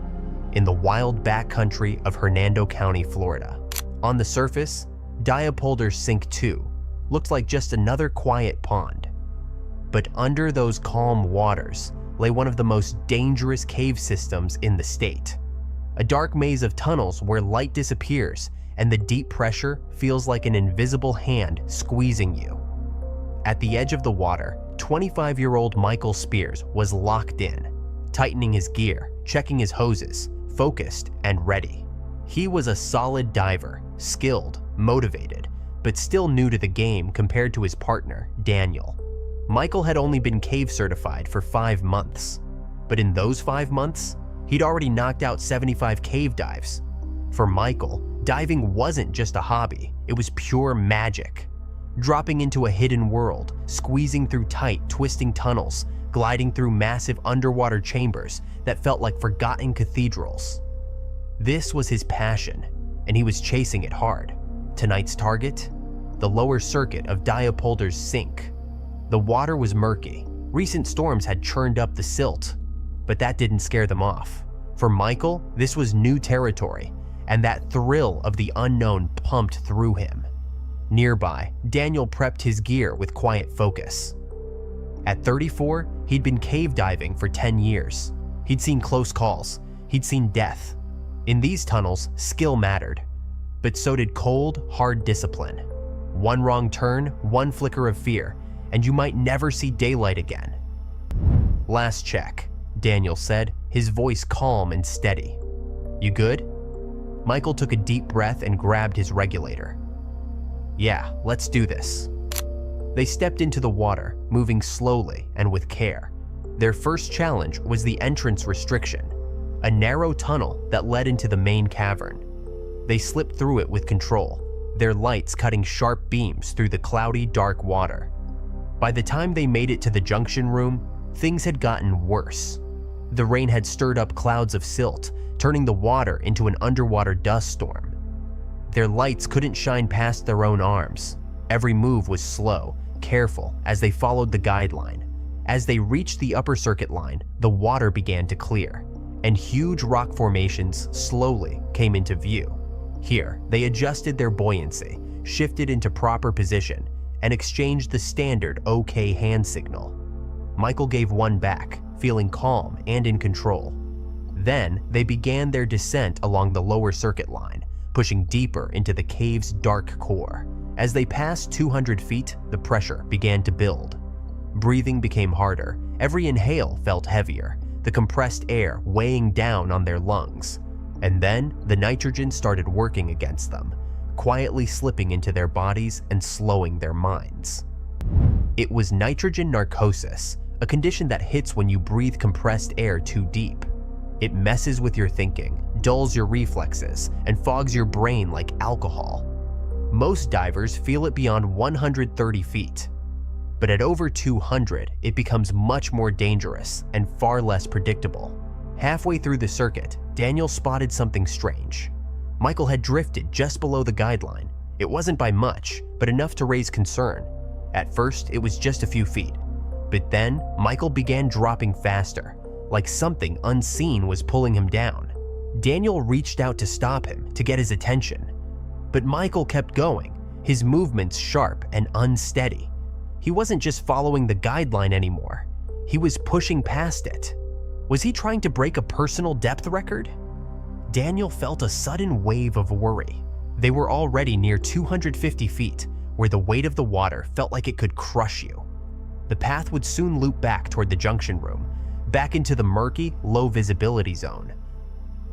in the wild backcountry of Hernando County, Florida. On the surface, Dipolder Sink 2 looked like just another quiet pond. But under those calm waters lay one of the most dangerous cave systems in the state. A dark maze of tunnels where light disappears and the deep pressure feels like an invisible hand squeezing you. At the edge of the water, 25-year-old Michael Spears was locked in, tightening his gear, checking his hoses, focused and ready. He was a solid diver, skilled, motivated, but still new to the game compared to his partner, Daniel. Michael had only been cave certified for 5 months, but in those 5 months, he'd already knocked out 75 cave dives. For Michael, diving wasn't just a hobby, it was pure magic. Dropping into a hidden world, squeezing through tight, twisting tunnels, gliding through massive underwater chambers that felt like forgotten cathedrals. This was his passion, and he was chasing it hard. Tonight's target? The lower circuit of Dipolder's Sink. The water was murky. Recent storms had churned up the silt, but that didn't scare them off. For Michael, this was new territory, and that thrill of the unknown pumped through him. Nearby, Daniel prepped his gear with quiet focus. At 34, he'd been cave diving for 10 years. He'd seen close calls. He'd seen death. In these tunnels, skill mattered, but so did cold, hard discipline. One wrong turn, one flicker of fear, and you might never see daylight again. "Last check," Daniel said, his voice calm and steady. "You good?" Michael took a deep breath and grabbed his regulator. "Yeah, let's do this." They stepped into the water, moving slowly and with care. Their first challenge was the entrance restriction, a narrow tunnel that led into the main cavern. They slipped through it with control, their lights cutting sharp beams through the cloudy, dark water. By the time they made it to the junction room, things had gotten worse. The rain had stirred up clouds of silt, turning the water into an underwater dust storm. Their lights couldn't shine past their own arms. Every move was slow, careful, as they followed the guideline. As they reached the upper circuit line, the water began to clear, and huge rock formations slowly came into view. Here, they adjusted their buoyancy, shifted into proper position, and exchanged the standard OK hand signal. Michael gave one back, feeling calm and in control. Then they began their descent along the lower circuit line, pushing deeper into the cave's dark core. As they passed 200 feet, the pressure began to build. Breathing became harder. Every inhale felt heavier, the compressed air weighing down on their lungs. And then the nitrogen started working against them, quietly slipping into their bodies and slowing their minds. It was nitrogen narcosis, a condition that hits when you breathe compressed air too deep. It messes with your thinking, dulls your reflexes, and fogs your brain like alcohol. Most divers feel it beyond 130 feet. But at over 200, it becomes much more dangerous and far less predictable. Halfway through the circuit, Daniel spotted something strange. Michael had drifted just below the guideline. It wasn't by much, but enough to raise concern. At first, it was just a few feet. But then, Michael began dropping faster, like something unseen was pulling him down. Daniel reached out to stop him, to get his attention. But Michael kept going, his movements sharp and unsteady. He wasn't just following the guideline anymore. He was pushing past it. Was he trying to break a personal depth record? Daniel felt a sudden wave of worry. They were already near 250 feet, where the weight of the water felt like it could crush you. The path would soon loop back toward the junction room, back into the murky, low visibility zone.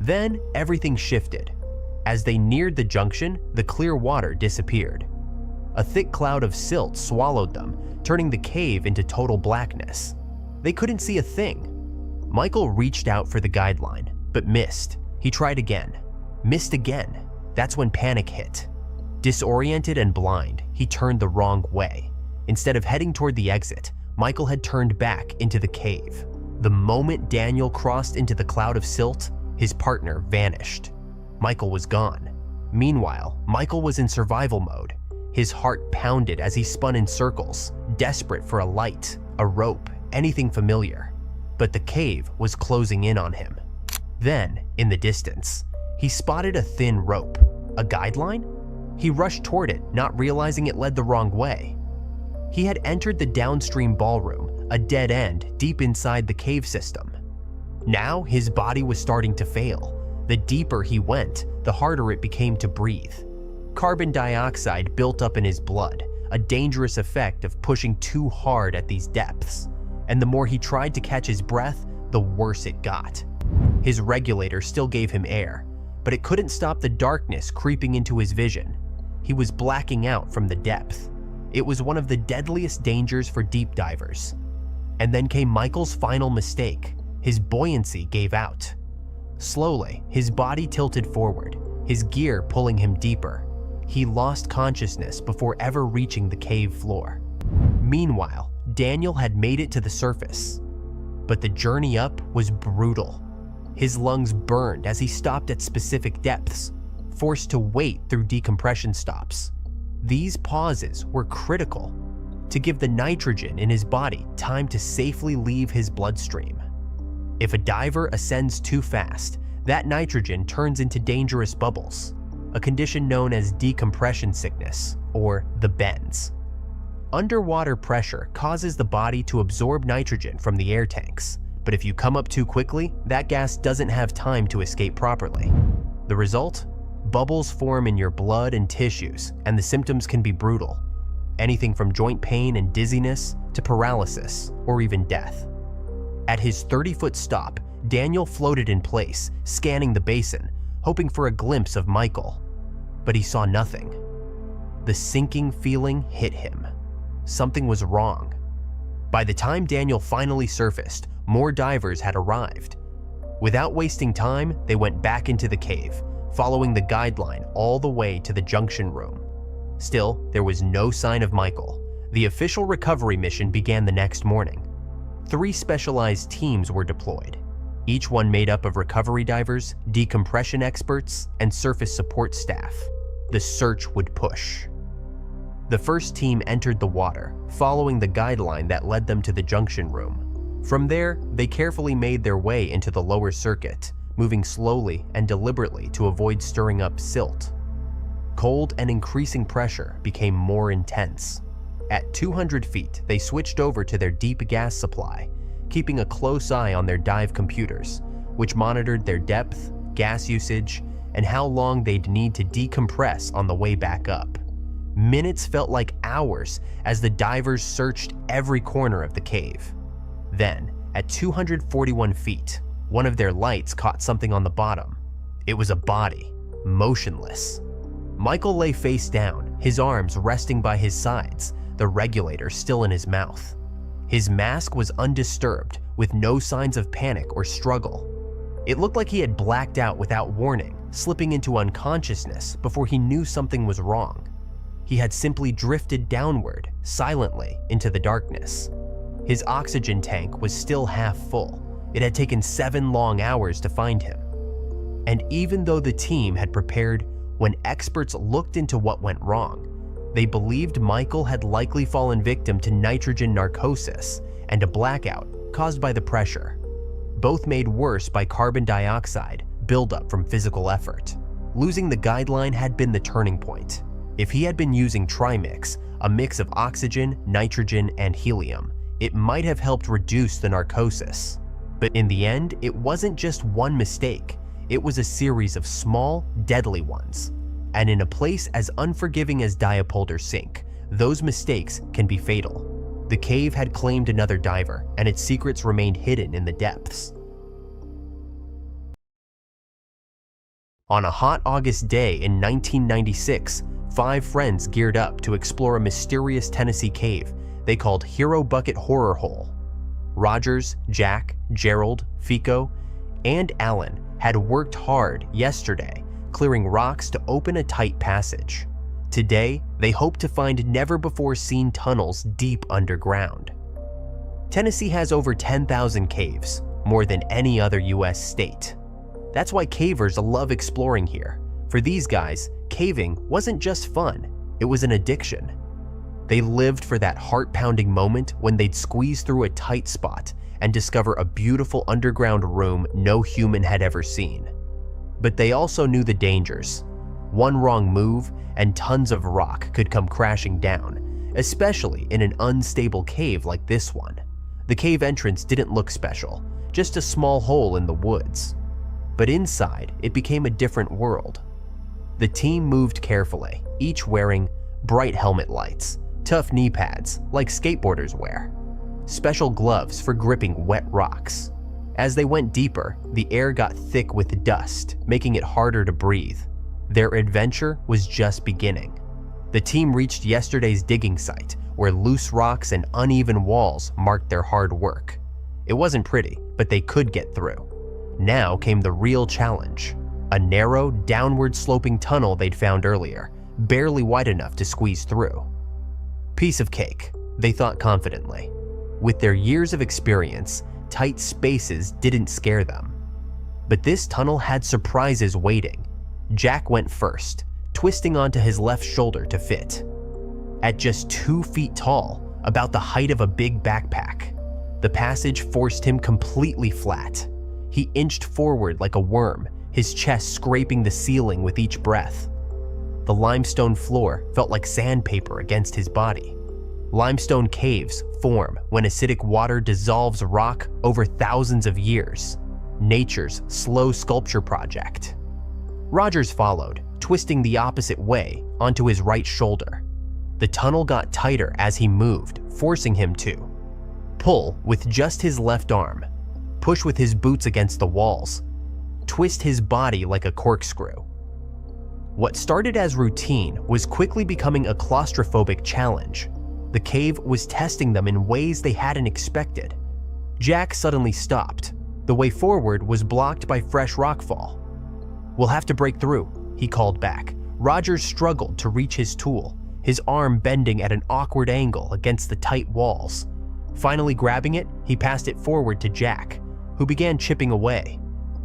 Then everything shifted. As they neared the junction, the clear water disappeared. A thick cloud of silt swallowed them, turning the cave into total blackness. They couldn't see a thing. Michael reached out for the guideline, but missed. He tried again. Missed again. That's when panic hit. Disoriented and blind, he turned the wrong way. Instead of heading toward the exit, Michael had turned back into the cave. The moment Daniel crossed into the cloud of silt, his partner vanished. Michael was gone. Meanwhile, Michael was in survival mode. His heart pounded as he spun in circles, desperate for a light, a rope, anything familiar. But the cave was closing in on him. Then, in the distance, he spotted a thin rope. A guideline? He rushed toward it, not realizing it led the wrong way. He had entered the downstream ballroom, a dead end deep inside the cave system. Now his body was starting to fail. The deeper he went, the harder it became to breathe. Carbon dioxide built up in his blood, a dangerous effect of pushing too hard at these depths. And the more he tried to catch his breath, the worse it got. His regulator still gave him air, but it couldn't stop the darkness creeping into his vision. He was blacking out from the depth. It was one of the deadliest dangers for deep divers. And then came Michael's final mistake. His buoyancy gave out. Slowly, his body tilted forward, his gear pulling him deeper. He lost consciousness before ever reaching the cave floor. Meanwhile, Daniel had made it to the surface. But the journey up was brutal. His lungs burned as he stopped at specific depths, forced to wait through decompression stops. These pauses were critical to give the nitrogen in his body time to safely leave his bloodstream. If a diver ascends too fast, that nitrogen turns into dangerous bubbles, a condition known as decompression sickness, or the bends. Underwater pressure causes the body to absorb nitrogen from the air tanks, but if you come up too quickly, that gas doesn't have time to escape properly. The result? Bubbles form in your blood and tissues, and the symptoms can be brutal. Anything from joint pain and dizziness to paralysis, or even death. At his 30-foot stop, Daniel floated in place, scanning the basin, hoping for a glimpse of Michael. But he saw nothing. The sinking feeling hit him. Something was wrong. By the time Daniel finally surfaced, more divers had arrived. Without wasting time, they went back into the cave, following the guideline all the way to the junction room. Still, there was no sign of Michael. The official recovery mission began the next morning. 3 specialized teams were deployed, each one made up of recovery divers, decompression experts, and surface support staff. The search would push. The first team entered the water, following the guideline that led them to the junction room. From there, they carefully made their way into the lower circuit, moving slowly and deliberately to avoid stirring up silt. Cold and increasing pressure became more intense. At 200 feet, they switched over to their deep gas supply, keeping a close eye on their dive computers, which monitored their depth, gas usage, and how long they'd need to decompress on the way back up. Minutes felt like hours as the divers searched every corner of the cave. Then, at 241 feet, one of their lights caught something on the bottom. It was a body, motionless. Michael lay face down, his arms resting by his sides, the regulator still in his mouth. His mask was undisturbed, with no signs of panic or struggle. It looked like he had blacked out without warning, slipping into unconsciousness before he knew something was wrong. He had simply drifted downward, silently, into the darkness. His oxygen tank was still half full. It had taken 7 long hours to find him. And even though the team had prepared, when experts looked into what went wrong, they believed Michael had likely fallen victim to nitrogen narcosis and a blackout caused by the pressure, both made worse by carbon dioxide buildup from physical effort. Losing the guideline had been the turning point. If he had been using Trimix, a mix of oxygen, nitrogen, and helium, it might have helped reduce the narcosis. But in the end, it wasn't just one mistake. It was a series of small, deadly ones. And in a place as unforgiving as Dipolder Sink, those mistakes can be fatal. The cave had claimed another diver, and its secrets remained hidden in the depths. On a hot August day in 1996, 5 friends geared up to explore a mysterious Tennessee cave they called Hero Bucket Horror Hole. Rogers, Jack, Gerald, Fico, and Alan had worked hard yesterday, clearing rocks to open a tight passage. Today, they hoped to find never-before-seen tunnels deep underground. Tennessee has over 10,000 caves, more than any other US state. That's why cavers love exploring here. For these guys, caving wasn't just fun, it was an addiction. They lived for that heart-pounding moment when they'd squeeze through a tight spot and discover a beautiful underground room no human had ever seen. But they also knew the dangers. One wrong move and tons of rock could come crashing down, especially in an unstable cave like this one. The cave entrance didn't look special, just a small hole in the woods. But inside, it became a different world. The team moved carefully, each wearing bright helmet lights, tough knee pads like skateboarders wear, special gloves for gripping wet rocks. As they went deeper, the air got thick with dust, making it harder to breathe. Their adventure was just beginning. The team reached yesterday's digging site, where loose rocks and uneven walls marked their hard work. It wasn't pretty, but they could get through. Now came the real challenge. A narrow, downward-sloping tunnel they'd found earlier, barely wide enough to squeeze through. Piece of cake, they thought confidently. With their years of experience, tight spaces didn't scare them. But this tunnel had surprises waiting. Jack went first, twisting onto his left shoulder to fit. At just 2 feet tall, about the height of a big backpack, the passage forced him completely flat. He inched forward like a worm, his chest scraping the ceiling with each breath. The limestone floor felt like sandpaper against his body. Limestone caves form when acidic water dissolves rock over thousands of years. Nature's slow sculpture project. Rogers followed, twisting the opposite way onto his right shoulder. The tunnel got tighter as he moved, forcing him to pull with just his left arm, push with his boots against the walls, twist his body like a corkscrew. What started as routine was quickly becoming a claustrophobic challenge. The cave was testing them in ways they hadn't expected. Jack suddenly stopped. The way forward was blocked by fresh rockfall. "We'll have to break through," he called back. Rogers struggled to reach his tool, his arm bending at an awkward angle against the tight walls. Finally grabbing it, he passed it forward to Jack, who began chipping away.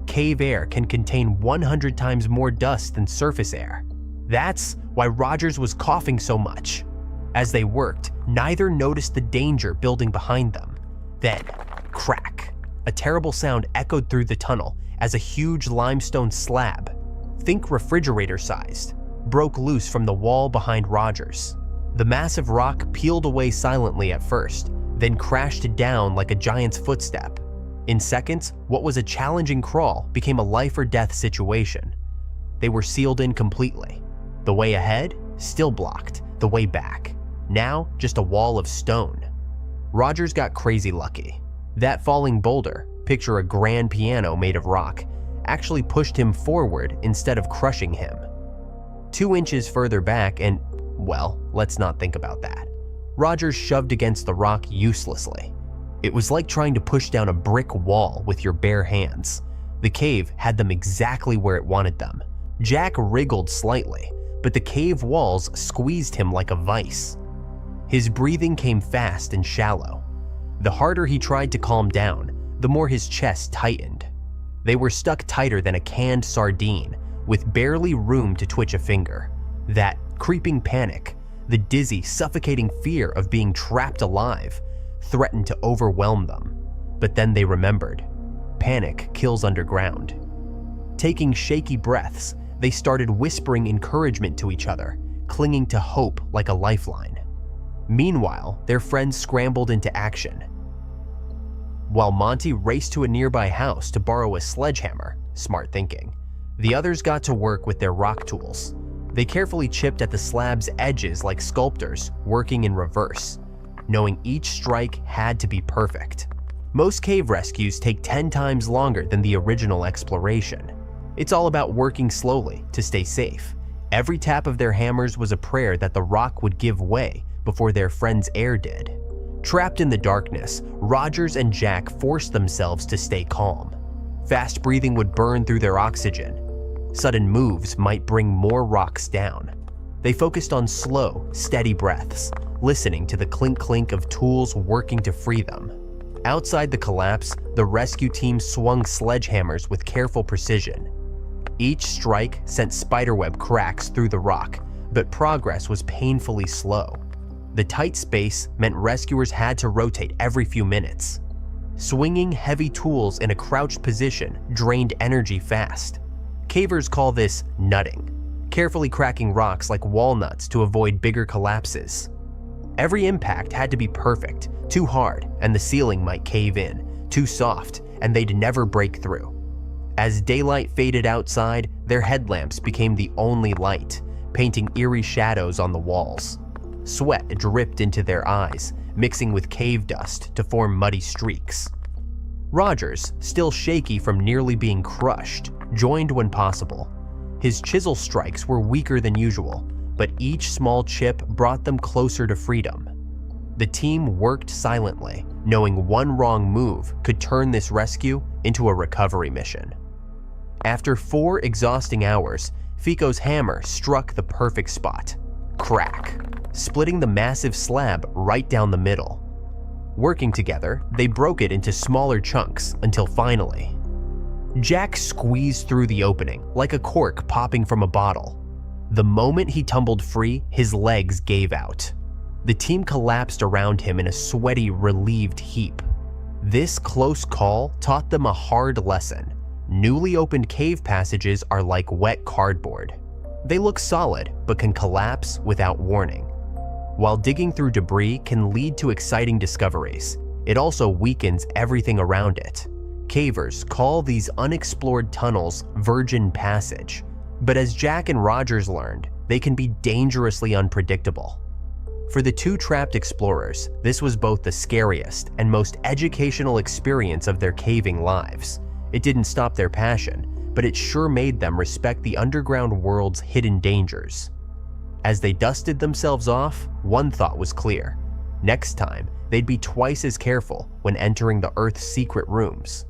Cave air can contain 100 times more dust than surface air. That's why Rogers was coughing so much. As they worked, neither noticed the danger building behind them. Then, crack. A terrible sound echoed through the tunnel as a huge limestone slab, think refrigerator-sized, broke loose from the wall behind Rogers. The massive rock peeled away silently at first, then crashed down like a giant's footstep. In seconds, what was a challenging crawl became a life-or-death situation. They were sealed in completely. The way ahead, still blocked. The way back, now just a wall of stone. Rogers got crazy lucky. That falling boulder, picture a grand piano made of rock, actually pushed him forward instead of crushing him. 2 inches further back and, well, let's not think about that. Rogers shoved against the rock uselessly. It was like trying to push down a brick wall with your bare hands. The cave had them exactly where it wanted them. Jack wriggled slightly, but the cave walls squeezed him like a vice. His breathing came fast and shallow. The harder he tried to calm down, the more his chest tightened. They were stuck tighter than a canned sardine, with barely room to twitch a finger. That creeping panic, the dizzy, suffocating fear of being trapped alive, threatened to overwhelm them. But then they remembered. Panic kills underground. Taking shaky breaths, they started whispering encouragement to each other, clinging to hope like a lifeline. Meanwhile, their friends scrambled into action. While Monty raced to a nearby house to borrow a sledgehammer, smart thinking, the others got to work with their rock tools. They carefully chipped at the slab's edges like sculptors, working in reverse, knowing each strike had to be perfect. Most cave rescues take 10 times longer than the original exploration. It's all about working slowly to stay safe. Every tap of their hammers was a prayer that the rock would give way before their friend's air did. Trapped in the darkness, Rogers and Jack forced themselves to stay calm. Fast breathing would burn through their oxygen. Sudden moves might bring more rocks down. They focused on slow, steady breaths, listening to the clink-clink of tools working to free them. Outside the collapse, the rescue team swung sledgehammers with careful precision. Each strike sent spiderweb cracks through the rock, but progress was painfully slow. The tight space meant rescuers had to rotate every few minutes. Swinging heavy tools in a crouched position drained energy fast. Cavers call this nutting, carefully cracking rocks like walnuts to avoid bigger collapses. Every impact had to be perfect. Too hard, and the ceiling might cave in. Too soft, and they'd never break through. As daylight faded outside, their headlamps became the only light, painting eerie shadows on the walls. Sweat dripped into their eyes, mixing with cave dust to form muddy streaks. Rogers, still shaky from nearly being crushed, joined when possible. His chisel strikes were weaker than usual, but each small chip brought them closer to freedom. The team worked silently, knowing one wrong move could turn this rescue into a recovery mission. After 4 exhausting hours, Fico's hammer struck the perfect spot. Crack, splitting the massive slab right down the middle. Working together, they broke it into smaller chunks until finally, Jack squeezed through the opening like a cork popping from a bottle. The moment he tumbled free, his legs gave out. The team collapsed around him in a sweaty, relieved heap. This close call taught them a hard lesson. Newly opened cave passages are like wet cardboard. They look solid, but can collapse without warning. While digging through debris can lead to exciting discoveries, it also weakens everything around it. Cavers call these unexplored tunnels Virgin Passage, but as Jack and Rogers learned, they can be dangerously unpredictable. For the 2 trapped explorers, this was both the scariest and most educational experience of their caving lives. It didn't stop their passion, but it sure made them respect the underground world's hidden dangers. As they dusted themselves off, one thought was clear. Next time, they'd be twice as careful when entering the Earth's secret rooms.